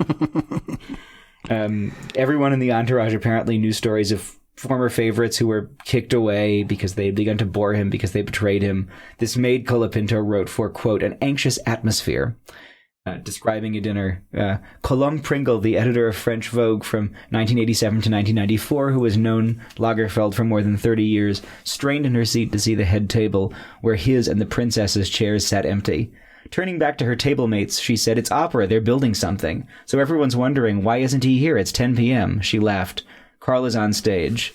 Everyone in the entourage apparently knew stories of former favorites who were kicked away because they had begun to bore him because they betrayed him. This made Colapinto wrote for, quote, "an anxious atmosphere." describing a dinner. Colombe Pringle, the editor of French Vogue from 1987 to 1994, who has known Lagerfeld for more than 30 years, strained in her seat to see the head table where his and the princess's chairs sat empty. Turning back to her table mates, she said, "It's opera, they're building something. So everyone's wondering, why isn't he here? It's 10 p.m. She laughed. Karl is on stage.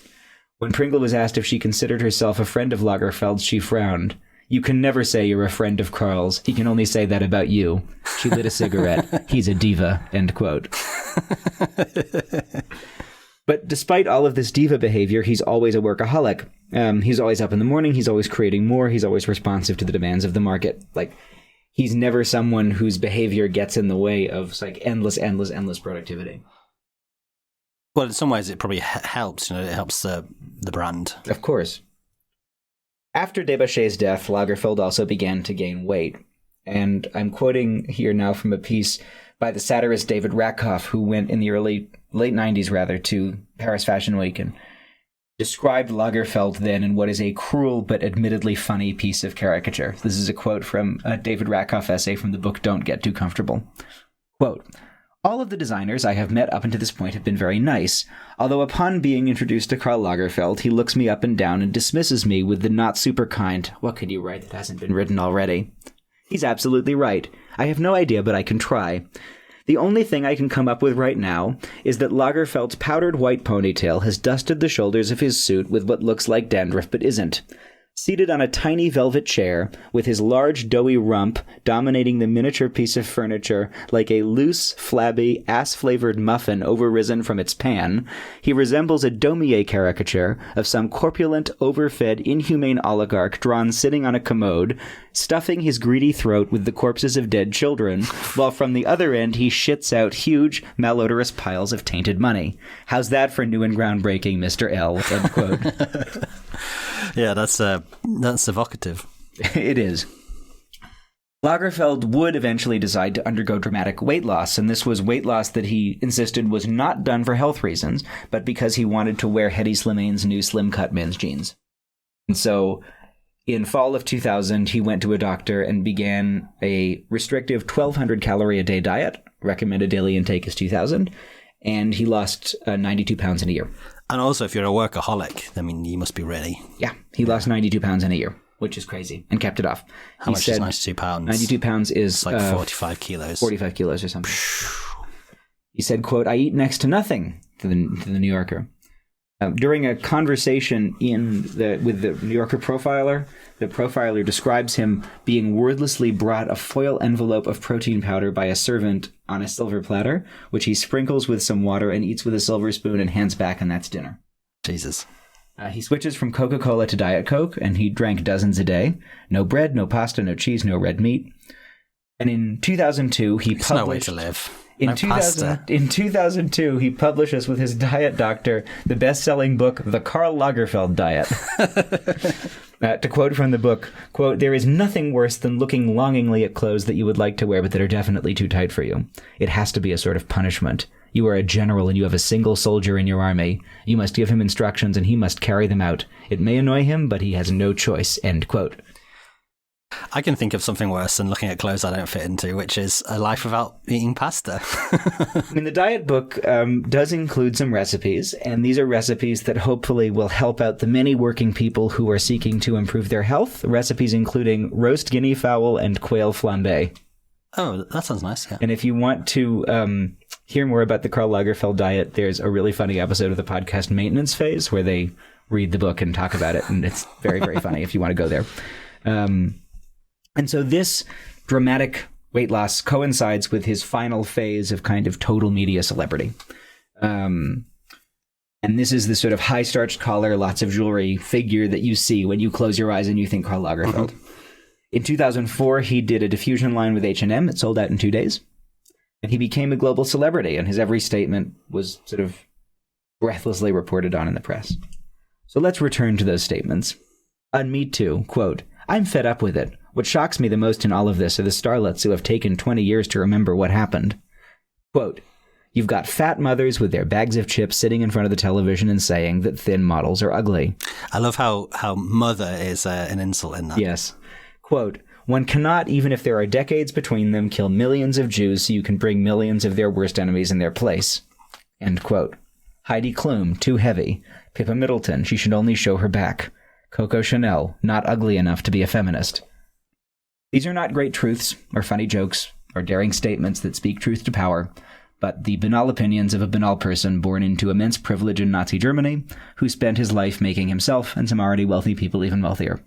When Pringle was asked if she considered herself a friend of Lagerfeld's, she frowned. You can never say you're a friend of Karl's. He can only say that about you. She lit a cigarette. He's a diva, end quote. But despite all of this diva behavior, he's always a workaholic. He's always up in the morning. He's always creating more. He's always responsive to the demands of the market. Like, he's never someone whose behavior gets in the way of like endless productivity. Well, in some ways, it probably helps. You know, it helps the brand. Of course. After de Bascher's death, Lagerfeld also began to gain weight. And I'm quoting here now from a piece by the satirist David Rakoff, who went in the late 90s, to Paris Fashion Week and described Lagerfeld then in what is a cruel but admittedly funny piece of caricature. This is a quote from a David Rakoff essay from the book Don't Get Too Comfortable. Quote, "All of the designers I have met up until this point have been very nice, although upon being introduced to Karl Lagerfeld, he looks me up and down and dismisses me with the not super kind, 'What could you write that hasn't been written already?' He's absolutely right. I have no idea, but I can try. The only thing I can come up with right now is that Lagerfeld's powdered white ponytail has dusted the shoulders of his suit with what looks like dandruff but isn't. Seated on a tiny velvet chair, with his large doughy rump dominating the miniature piece of furniture like a loose, flabby, ass-flavored muffin overrisen from its pan, he resembles a Daumier caricature of some corpulent, overfed, inhumane oligarch drawn sitting on a commode, stuffing his greedy throat with the corpses of dead children, while from the other end he shits out huge, malodorous piles of tainted money. How's that for new and groundbreaking, Mr. L?" End quote. Yeah, that's evocative. It is. Lagerfeld would eventually decide to undergo dramatic weight loss, and this was weight loss that he insisted was not done for health reasons, but because he wanted to wear Hedy Slimane's new slim-cut men's jeans. And so, in fall of 2000, he went to a doctor and began a restrictive 1,200-calorie-a-day diet. Recommended daily intake is 2,000, and he lost 92 pounds in a year. And also, if you're a workaholic, I mean, you must be really... Yeah, he lost 92 pounds in a year, which is crazy, and kept it off. How much is 92 pounds? 92 pounds is... It's like 45 kilos. 45 kilos or something. He said, quote, "I eat next to nothing," to the New Yorker. During a conversation with the New Yorker profiler, the profiler describes him being wordlessly brought a foil envelope of protein powder by a servant on a silver platter, which he sprinkles with some water and eats with a silver spoon and hands back, and that's dinner. Jesus. He switches from Coca-Cola to Diet Coke, and he drank dozens a day. No bread, no pasta, no cheese, no red meat. And in 2002, he published... no way to live. In 2002, he publishes with his diet doctor the best-selling book, The Karl Lagerfeld Diet. To quote from the book, quote, "There is nothing worse than looking longingly at clothes that you would like to wear but that are definitely too tight for you. It has to be a sort of punishment. You are a general and you have a single soldier in your army. You must give him instructions and he must carry them out. It may annoy him, but he has no choice," end quote. I can think of something worse than looking at clothes I don't fit into, which is a life without eating pasta. I mean, the diet book does include some recipes, and these are recipes that hopefully will help out the many working people who are seeking to improve their health. Recipes including roast guinea fowl and quail flambé. Oh, that sounds nice, yeah. And if you want to hear more about the Karl Lagerfeld diet, there's a really funny episode of the podcast Maintenance Phase where they read the book and talk about it, and it's very, very funny if you want to go there. And so this dramatic weight loss coincides with his final phase of kind of total media celebrity. And this is the sort of high starched collar, lots of jewelry figure that you see when you close your eyes and you think Karl Lagerfeld. Mm-hmm. In 2004, he did a diffusion line with H&M. It sold out in 2 days. And he became a global celebrity, and his every statement was sort of breathlessly reported on in the press. So let's return to those statements. On Me Too, quote, "I'm fed up with it. What shocks me the most in all of this are the starlets who have taken 20 years to remember what happened." Quote, "You've got fat mothers with their bags of chips sitting in front of the television and saying that thin models are ugly." I love how mother is an insult in that. Yes. Quote, One cannot, even if there are decades between them, kill millions of Jews so you can bring millions of their worst enemies in their place. End quote. Heidi Klum, too heavy. Pippa Middleton, she should only show her back. Coco Chanel, not ugly enough to be a feminist. These are not great truths, or funny jokes, or daring statements that speak truth to power, but the banal opinions of a banal person born into immense privilege in Nazi Germany, who spent his life making himself and some already wealthy people even wealthier.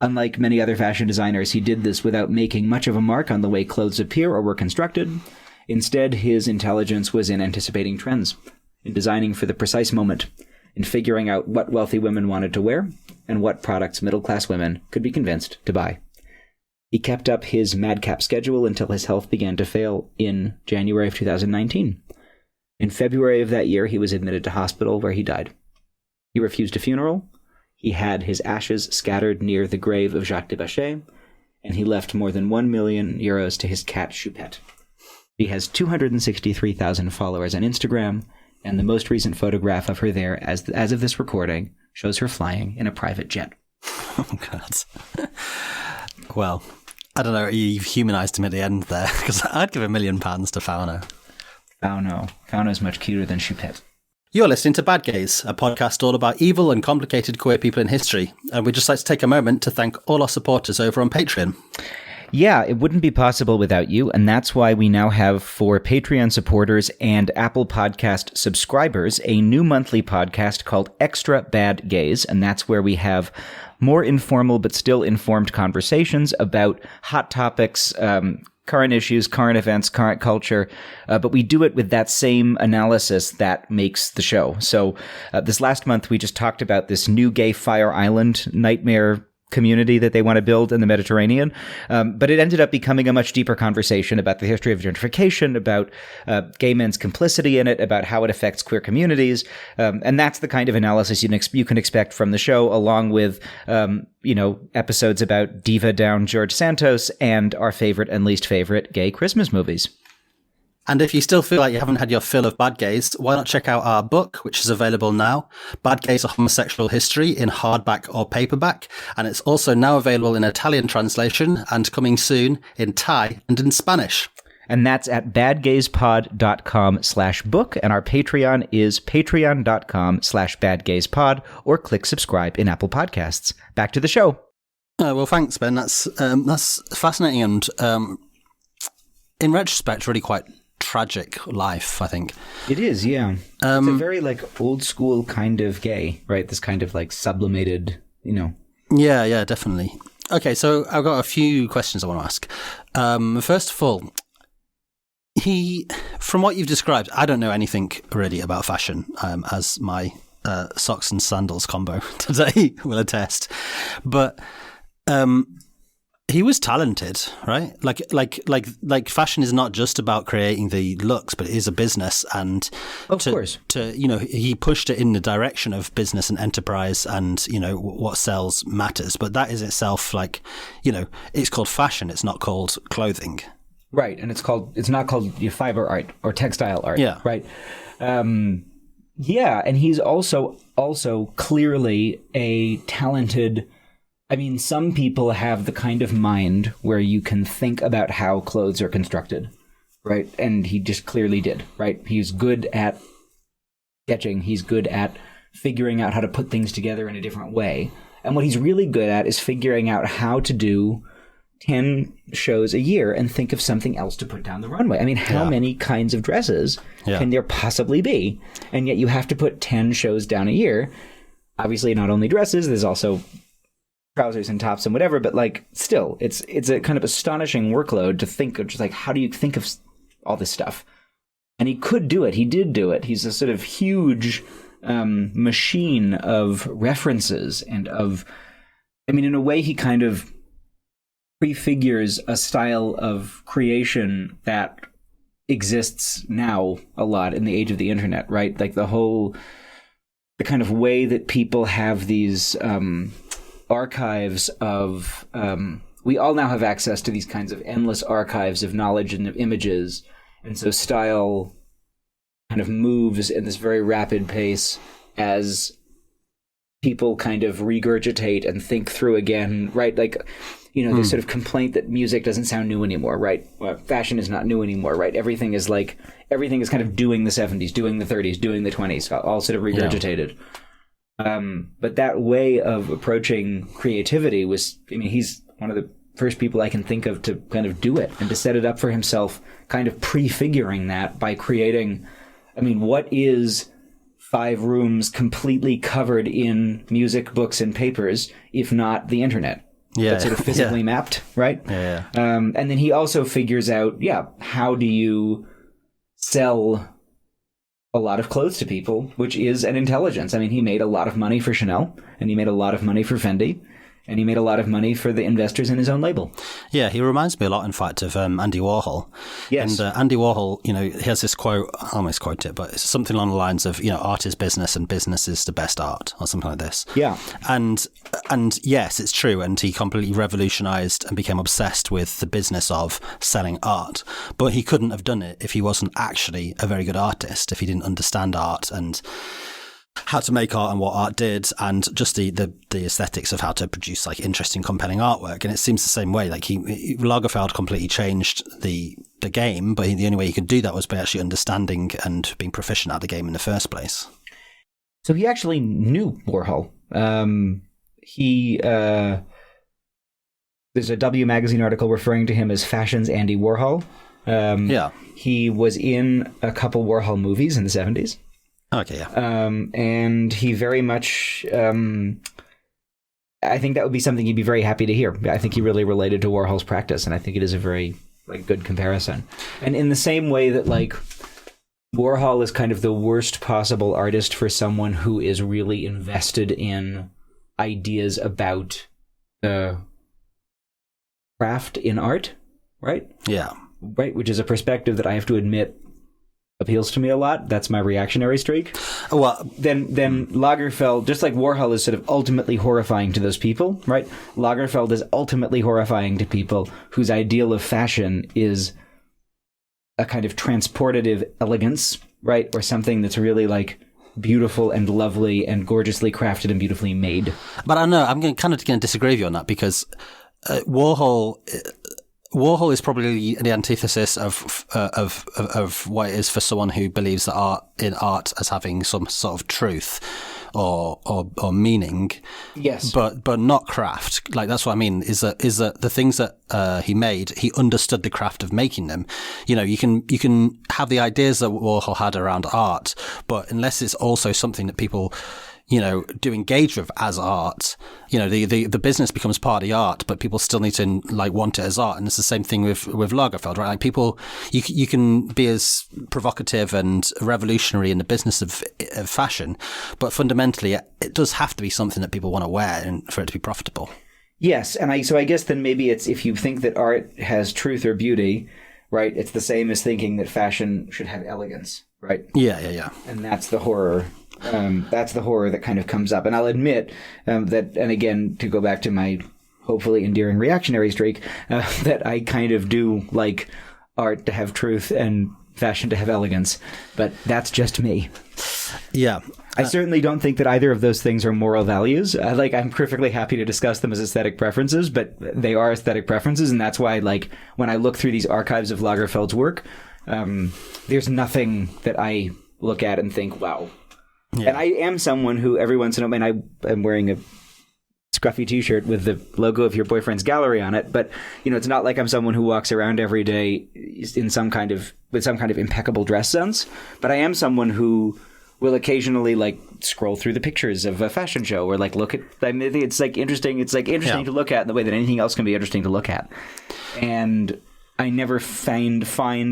Unlike many other fashion designers, he did this without making much of a mark on the way clothes appear or were constructed. Instead, his intelligence was in anticipating trends, in designing for the precise moment, in figuring out what wealthy women wanted to wear, and what products middle-class women could be convinced to buy. He kept up his madcap schedule until his health began to fail in January of 2019. In February of that year, he was admitted to hospital where he died. He refused a funeral. He had his ashes scattered near the grave of Jacques de Bascher, and he left more than 1 million euros to his cat Choupette. He has 263,000 followers on Instagram, and the most recent photograph of her there, as of this recording, shows her flying in a private jet. Oh, God. Well, I don't know, you've humanised him at the end there, because I'd give £1 million to Fauno. Fauno's much cuter than Choupette. You're listening to Bad Gays, a podcast all about evil and complicated queer people in history, and we'd just like to take a moment to thank all our supporters over on Patreon. Yeah, it wouldn't be possible without you, and that's why we now have, for Patreon supporters and Apple Podcast subscribers, a new monthly podcast called Extra Bad Gays, and that's where we have more informal but still informed conversations about hot topics, current issues, current events, current culture, but we do it with that same analysis that makes the show. So this last month, we just talked about this new gay Fire Island nightmare community that they want to build in the Mediterranean. But it ended up becoming a much deeper conversation about the history of gentrification, about gay men's complicity in it, about how it affects queer communities. And that's the kind of analysis you can expect from the show, along with, episodes about Diva Down George Santos and our favorite and least favorite gay Christmas movies. And if you still feel like you haven't had your fill of Bad Gays, why not check out our book, which is available now, Bad Gays: A Homosexual History, in hardback or paperback. And it's also now available in Italian translation and coming soon in Thai and in Spanish. And that's at badgayspod.com/book. And our Patreon is patreon.com/badgayspod, or click subscribe in Apple Podcasts. Back to the show. Well, thanks, Ben. That's fascinating and, in retrospect, really quite tragic life, I think. It is, yeah. It's a very old school kind of gay, right? This kind of sublimated, Yeah, definitely. Okay, so I've got a few questions I want to ask. First of all, from what you've described, I don't know anything really about fashion, as my socks and sandals combo today will attest. But he was talented, right? Like fashion is not just about creating the looks, but it is a business, and of course, he pushed it in the direction of business and enterprise, and what sells matters. But that is itself it's called fashion. It's not called clothing, right? And it's not called fiber art or textile art, yeah, right? Yeah, and he's also clearly a talented. I mean, some people have the kind of mind where you can think about how clothes are constructed, right? And he just clearly did, right? He's good at sketching. He's good at figuring out how to put things together in a different way. And what he's really good at is figuring out how to do 10 shows a year and think of something else to put down the runway. I mean, how many kinds of dresses can there possibly be? And yet you have to put 10 shows down a year. Obviously, not only dresses, there's also trousers and tops and whatever, but still, it's a kind of astonishing workload to think of, just how do you think of all this stuff? And he could do it. He did do it. He's a sort of huge machine of references and in a way, he kind of prefigures a style of creation that exists now a lot in the age of the internet, right? The kind of way that people have these archives of we all now have access to these kinds of endless archives of knowledge and of images, and so style kind of moves in this very rapid pace as people kind of regurgitate and think through again, right? this sort of complaint that music doesn't sound new anymore, right? Well, fashion is not new anymore, right? Everything is kind of doing the 70s, doing the 30s, doing the 20s, all sort of regurgitated. But that way of approaching creativity he's one of the first people I can think of to kind of do it and to set it up for himself, kind of prefiguring that by creating, what is 5 rooms completely covered in music, books, and papers, if not the internet? That's sort of physically mapped, right? Yeah. And then he also figures out, how do you sell a lot of clothes to people, which is an intelligence. He made a lot of money for Chanel, and he made a lot of money for Fendi, and he made a lot of money for the investors in his own label. Yeah, he reminds me a lot, in fact, of Andy Warhol. Yes. And Andy Warhol, he has this quote, I almost quote it, but it's something along the lines of, art is business and business is the best art, or something like this. Yeah. And yes, it's true. And he completely revolutionized and became obsessed with the business of selling art. But he couldn't have done it if he wasn't actually a very good artist, if he didn't understand art and how to make art and what art did, and just the aesthetics of how to produce interesting, compelling artwork. And it seems the same way. Lagerfeld completely changed the game, but the only way he could do that was by actually understanding and being proficient at the game in the first place. So he actually knew Warhol. There's a W Magazine article referring to him as Fashion's Andy Warhol. He was in a couple Warhol movies in the 70s. Okay, yeah. And he very much, I think that would be something he'd be very happy to hear. I think he really related to Warhol's practice, and I think it is a very good comparison. And in the same way that Warhol is kind of the worst possible artist for someone who is really invested in ideas about craft in art, right? Yeah. Right, which is a perspective that I have to admit appeals to me a lot. That's my reactionary streak. Well, then Lagerfeld, just like Warhol is sort of ultimately horrifying to those people, right? Lagerfeld is ultimately horrifying to people whose ideal of fashion is a kind of transportative elegance, right? Or something that's really beautiful and lovely and gorgeously crafted and beautifully made. But I know I'm going to disagree with you on that, because Warhol is probably the antithesis of what it is for someone who believes that art as having some sort of truth or meaning. Yes, but not craft. That's what I mean. Is that the things that he made, he understood the craft of making them. You can have the ideas that Warhol had around art, but unless it's also something that people do engage with as art, the business becomes part of the art, but people still need to want it as art. And it's the same thing with Lagerfeld, right? People, you can be as provocative and revolutionary in the business of fashion, but fundamentally it does have to be something that people want to wear and for it to be profitable. Yes. And I guess then maybe it's, if you think that art has truth or beauty, right? It's the same as thinking that fashion should have elegance, right? Yeah. And that's the horror. That's the horror that kind of comes up. And I'll admit that, and again, to go back to my hopefully endearing reactionary streak, that I kind of do like art to have truth and fashion to have elegance. But that's just me. Yeah. I certainly don't think that either of those things are moral values. I'm perfectly happy to discuss them as aesthetic preferences, but they are aesthetic preferences. And that's why, when I look through these archives of Lagerfeld's work, there's nothing that I look at and think, wow. Yeah. And I am someone who every once in a while, I'm wearing a scruffy t-shirt with the logo of your boyfriend's gallery on it, but it's not like I'm someone who walks around every day with some kind of impeccable dress sense, but I am someone who will occasionally scroll through the pictures of a fashion show or look at, I think it's interesting. It's interesting to look at in the way that anything else can be interesting to look at. And I never found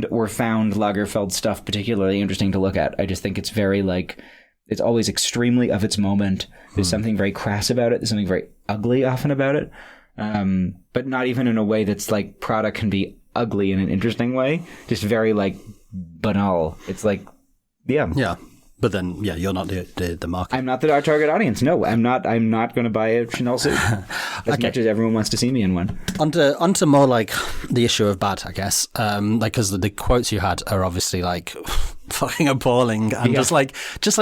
Lagerfeld stuff particularly interesting to look at. I just think it's very it's always extremely of its moment. There's something very crass about it. There's something very ugly often about it. But not even in a way that's Prada can be ugly in an interesting way. Just very banal. It's yeah. Yeah. But then, you're not the market. I'm not our target audience. No, I'm not going to buy a Chanel suit as much as everyone wants to see me in one. Onto more the issue of bad, I guess. Because the quotes you had are obviously fucking appalling, and just like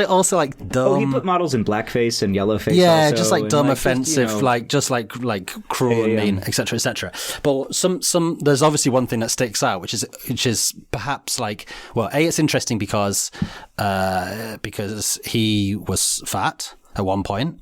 also like dumb. Oh, he put models in blackface and yellowface. Yeah, also, just like dumb, like, offensive, just, like cruel and mean, etc., etc. But some there's obviously one thing that sticks out, which is perhaps like, well, A, it's interesting because he was fat at one point.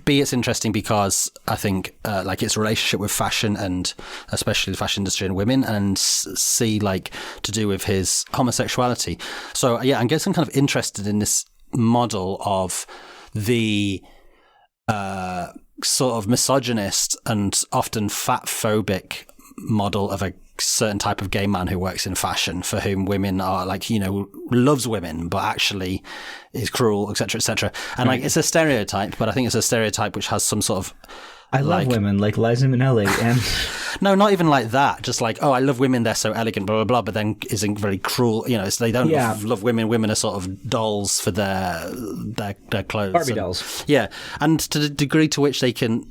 B, it's interesting because I think like its relationship with fashion, and especially the fashion industry and women, and C, like to do with his homosexuality. So yeah, I guess I'm kind of interested in this model of the sort of misogynist and often fat phobic model of a certain type of gay man who works in fashion, for whom women are like, you know, loves women but actually is cruel, etc., etc. And like, it's a stereotype, but I think it's a stereotype which has some sort of I love women like Liza Minnelli, and no, not even like that. Just like, oh, I love women; they're so elegant, blah blah blah. But then isn't very cruel. You know, so they don't love women. Women are sort of dolls for their clothes, Barbie dolls. Yeah, and to the degree to which they can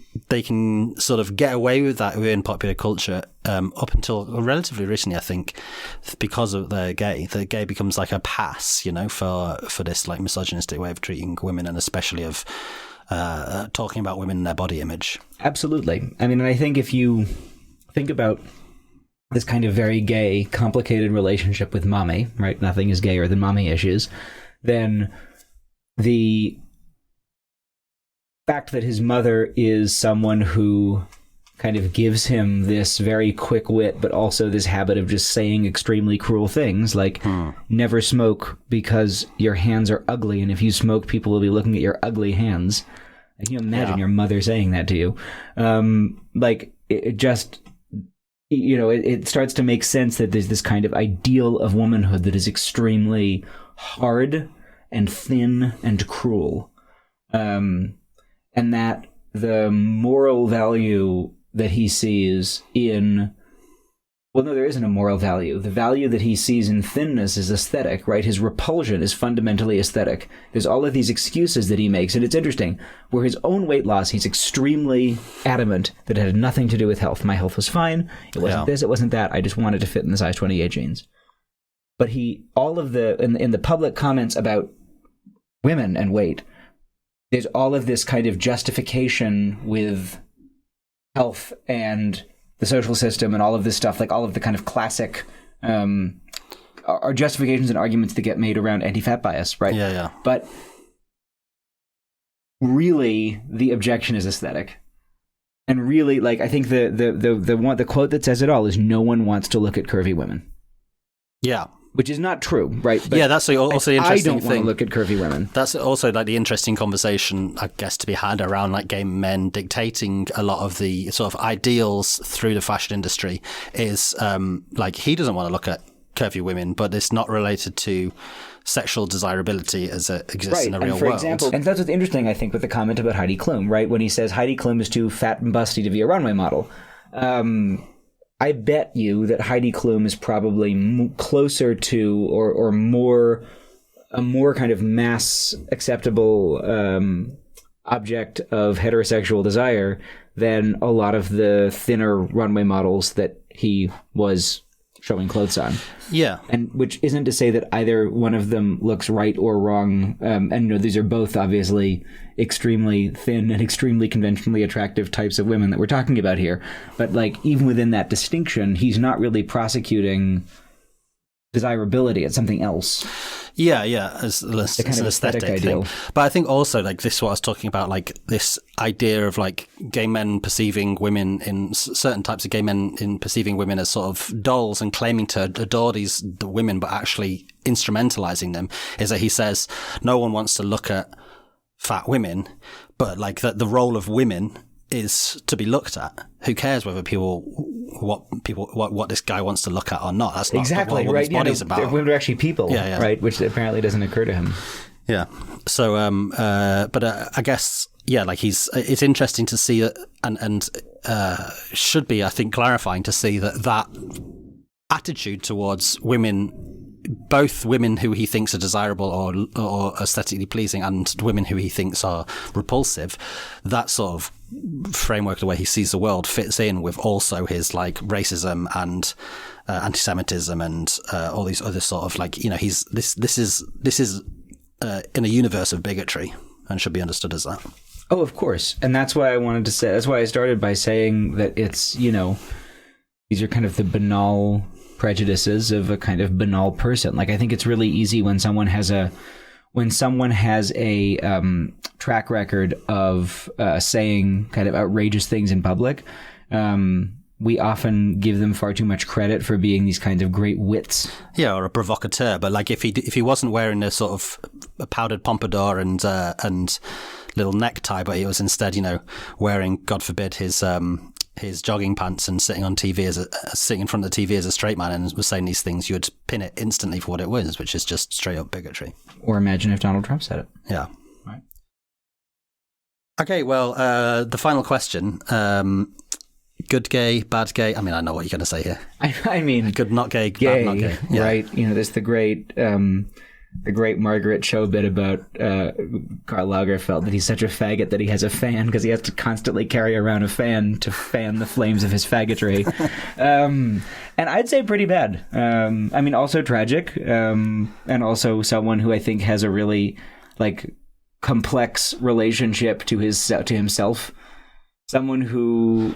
sort of get away with that within popular culture, up until relatively recently, I think, because of the gay becomes like a pass, you know, for this like misogynistic way of treating women, and especially of talking about women and their body image. Absolutely. I mean, I think if you think about this kind of very gay, complicated relationship with mommy, right? Nothing is gayer than mommy issues. Then the fact that his mother is someone who kind of gives him this very quick wit, but also this habit of just saying extremely cruel things like never smoke because your hands are ugly, and if you smoke, people will be looking at your ugly hands. Can you imagine your mother saying that to you? Like, it just, you know, it starts to make sense that there's this kind of ideal of womanhood that is extremely hard and thin and cruel. And that the moral value that he sees in, well, no, there isn't a moral value. The value that he sees in thinness is aesthetic, right? His repulsion is fundamentally aesthetic. There's all of these excuses that he makes, and it's interesting. Where his own weight loss, he's extremely adamant that it had nothing to do with health. My health was fine. It wasn't this, it wasn't that. I just wanted to fit in the size 28 jeans. But all of the, in the public comments about women and weight, there's all of this kind of justification with health and the social system and all of this stuff, like all of the kind of classic are justifications and arguments that get made around anti-fat bias, right? Yeah. But really, the objection is aesthetic. And really, like, I think the quote that says it all is, "No one wants to look at curvy women." Yeah. Which is not true, right? But yeah, that's also the interesting thing. I don't want to look at curvy women. That's also like the interesting conversation, I guess, to be had around like gay men dictating a lot of the sort of ideals through the fashion industry. Is like, he doesn't want to look at curvy women, but it's not related to sexual desirability as it exists in the real world. Example, and that's what's interesting, I think, with the comment about Heidi Klum, right? When he says Heidi Klum is too fat and busty to be a runway model. I bet you that Heidi Klum is probably closer to or more a more kind of mass acceptable object of heterosexual desire than a lot of the thinner runway models that he was showing clothes on. Yeah. And which isn't to say that either one of them looks right or wrong. And you know, these are both obviously extremely thin and extremely conventionally attractive types of women that we're talking about here. But like, even within that distinction, he's not really prosecuting desirability. It's something else. Yeah, as an aesthetic ideal thing. But I think also, like, this is what I was talking about, like this idea of like gay men perceiving women in certain types of gay men in perceiving women as sort of dolls and claiming to adore the women, but actually instrumentalizing them, is that he says no one wants to look at fat women, but like that the role of women is to be looked at. Who cares whether what this guy wants to look at or not? That's not exactly what right. Body's about. Women are actually people, right? Which apparently doesn't occur to him. Yeah. So, but I guess, yeah, like it's interesting to see that, and should be, I think, clarifying to see that attitude towards women, both women who he thinks are desirable or aesthetically pleasing, and women who he thinks are repulsive, that sort of framework, the way he sees the world, fits in with also his like racism and anti-Semitism and all these other sort of like, you know, this is in a universe of bigotry and should be understood as that. Oh, of course. And that's why I started by saying that it's, you know, these are kind of the banal prejudices of a kind of banal person. Like, I think it's really easy when someone has a track record of saying kind of outrageous things in public. We often give them far too much credit for being these kinds of great wits. Yeah, or a provocateur. But like, if he wasn't wearing a sort of a powdered pompadour and little necktie, but he was instead, you know, wearing, God forbid, his jogging pants and sitting in front of the TV as a straight man and was saying these things, you would pin it instantly for what it was, which is just straight up bigotry. Or imagine if Donald Trump said it. Yeah. Right. Okay, well, the final question. Good gay, bad gay. I mean, I know what you're going to say here. I mean, good not gay, gay, bad not gay. Yeah. Right. You know, there's the great Margaret Cho bit about Karl Lagerfeld, that he's such a faggot that he has a fan because he has to constantly carry around a fan to fan the flames of his faggotry. And I'd say pretty bad. I mean, also tragic, and also someone who I think has a really like complex relationship to himself. Someone who,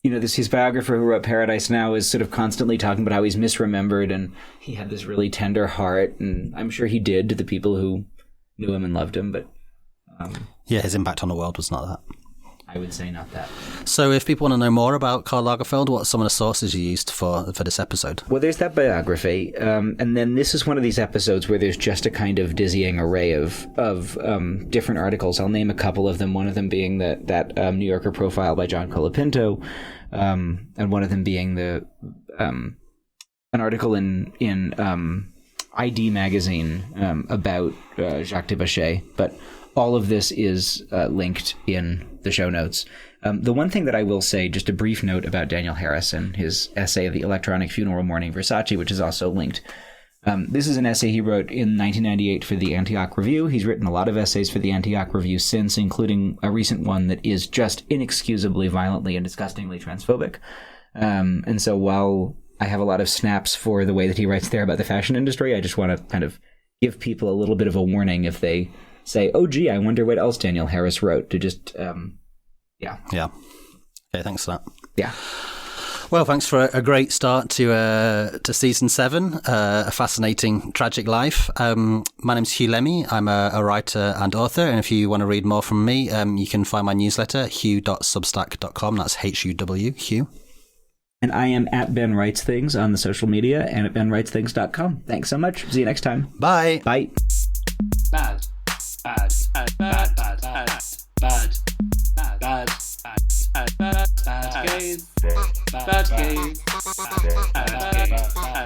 you know, his biographer who wrote Paradise Now is sort of constantly talking about how he's misremembered and he had this really tender heart, and I'm sure he did to the people who knew him and loved him, but yeah, his impact on the world was not that. I would say not that. So if people want to know more about Karl Lagerfeld, what are some of the sources you used for this episode? Well, there's that biography, and then this is one of these episodes where there's just a kind of dizzying array of different articles. I'll name a couple of them, one of them being that New Yorker profile by John Colapinto, and one of them being an article in ID magazine about Jacques de Bascher. But all of this is linked in the show notes. The one thing that I will say, just a brief note about Daniel Harris and his essay, The Electronic Funeral Mourning Versace, which is also linked. This is an essay he wrote in 1998 for the Antioch Review. He's written a lot of essays for the Antioch Review since, including a recent one that is just inexcusably, violently, and disgustingly transphobic. And so while I have a lot of snaps for the way that he writes there about the fashion industry, I just want to kind of give people a little bit of a warning if they say, oh, gee, I wonder what else Daniel Harris wrote, to just, yeah. Yeah. Okay, thanks for that. Yeah. Well, thanks for a great start to season 7, a fascinating, tragic life. My name's Hugh Lemmy. I'm a writer and author, and if you want to read more from me, you can find my newsletter, hugh.substack.com. That's H-U-W, Hugh. And I am at Ben Writes Things on the social media and at benwritesthings.com. Thanks so much. See you next time. Bye. Bye. Bad. Bad. Bad. Bad. Bad. Bad. Bad. Bad. Bad. Bad. Bad. Gays. Bad gays. Bad gays.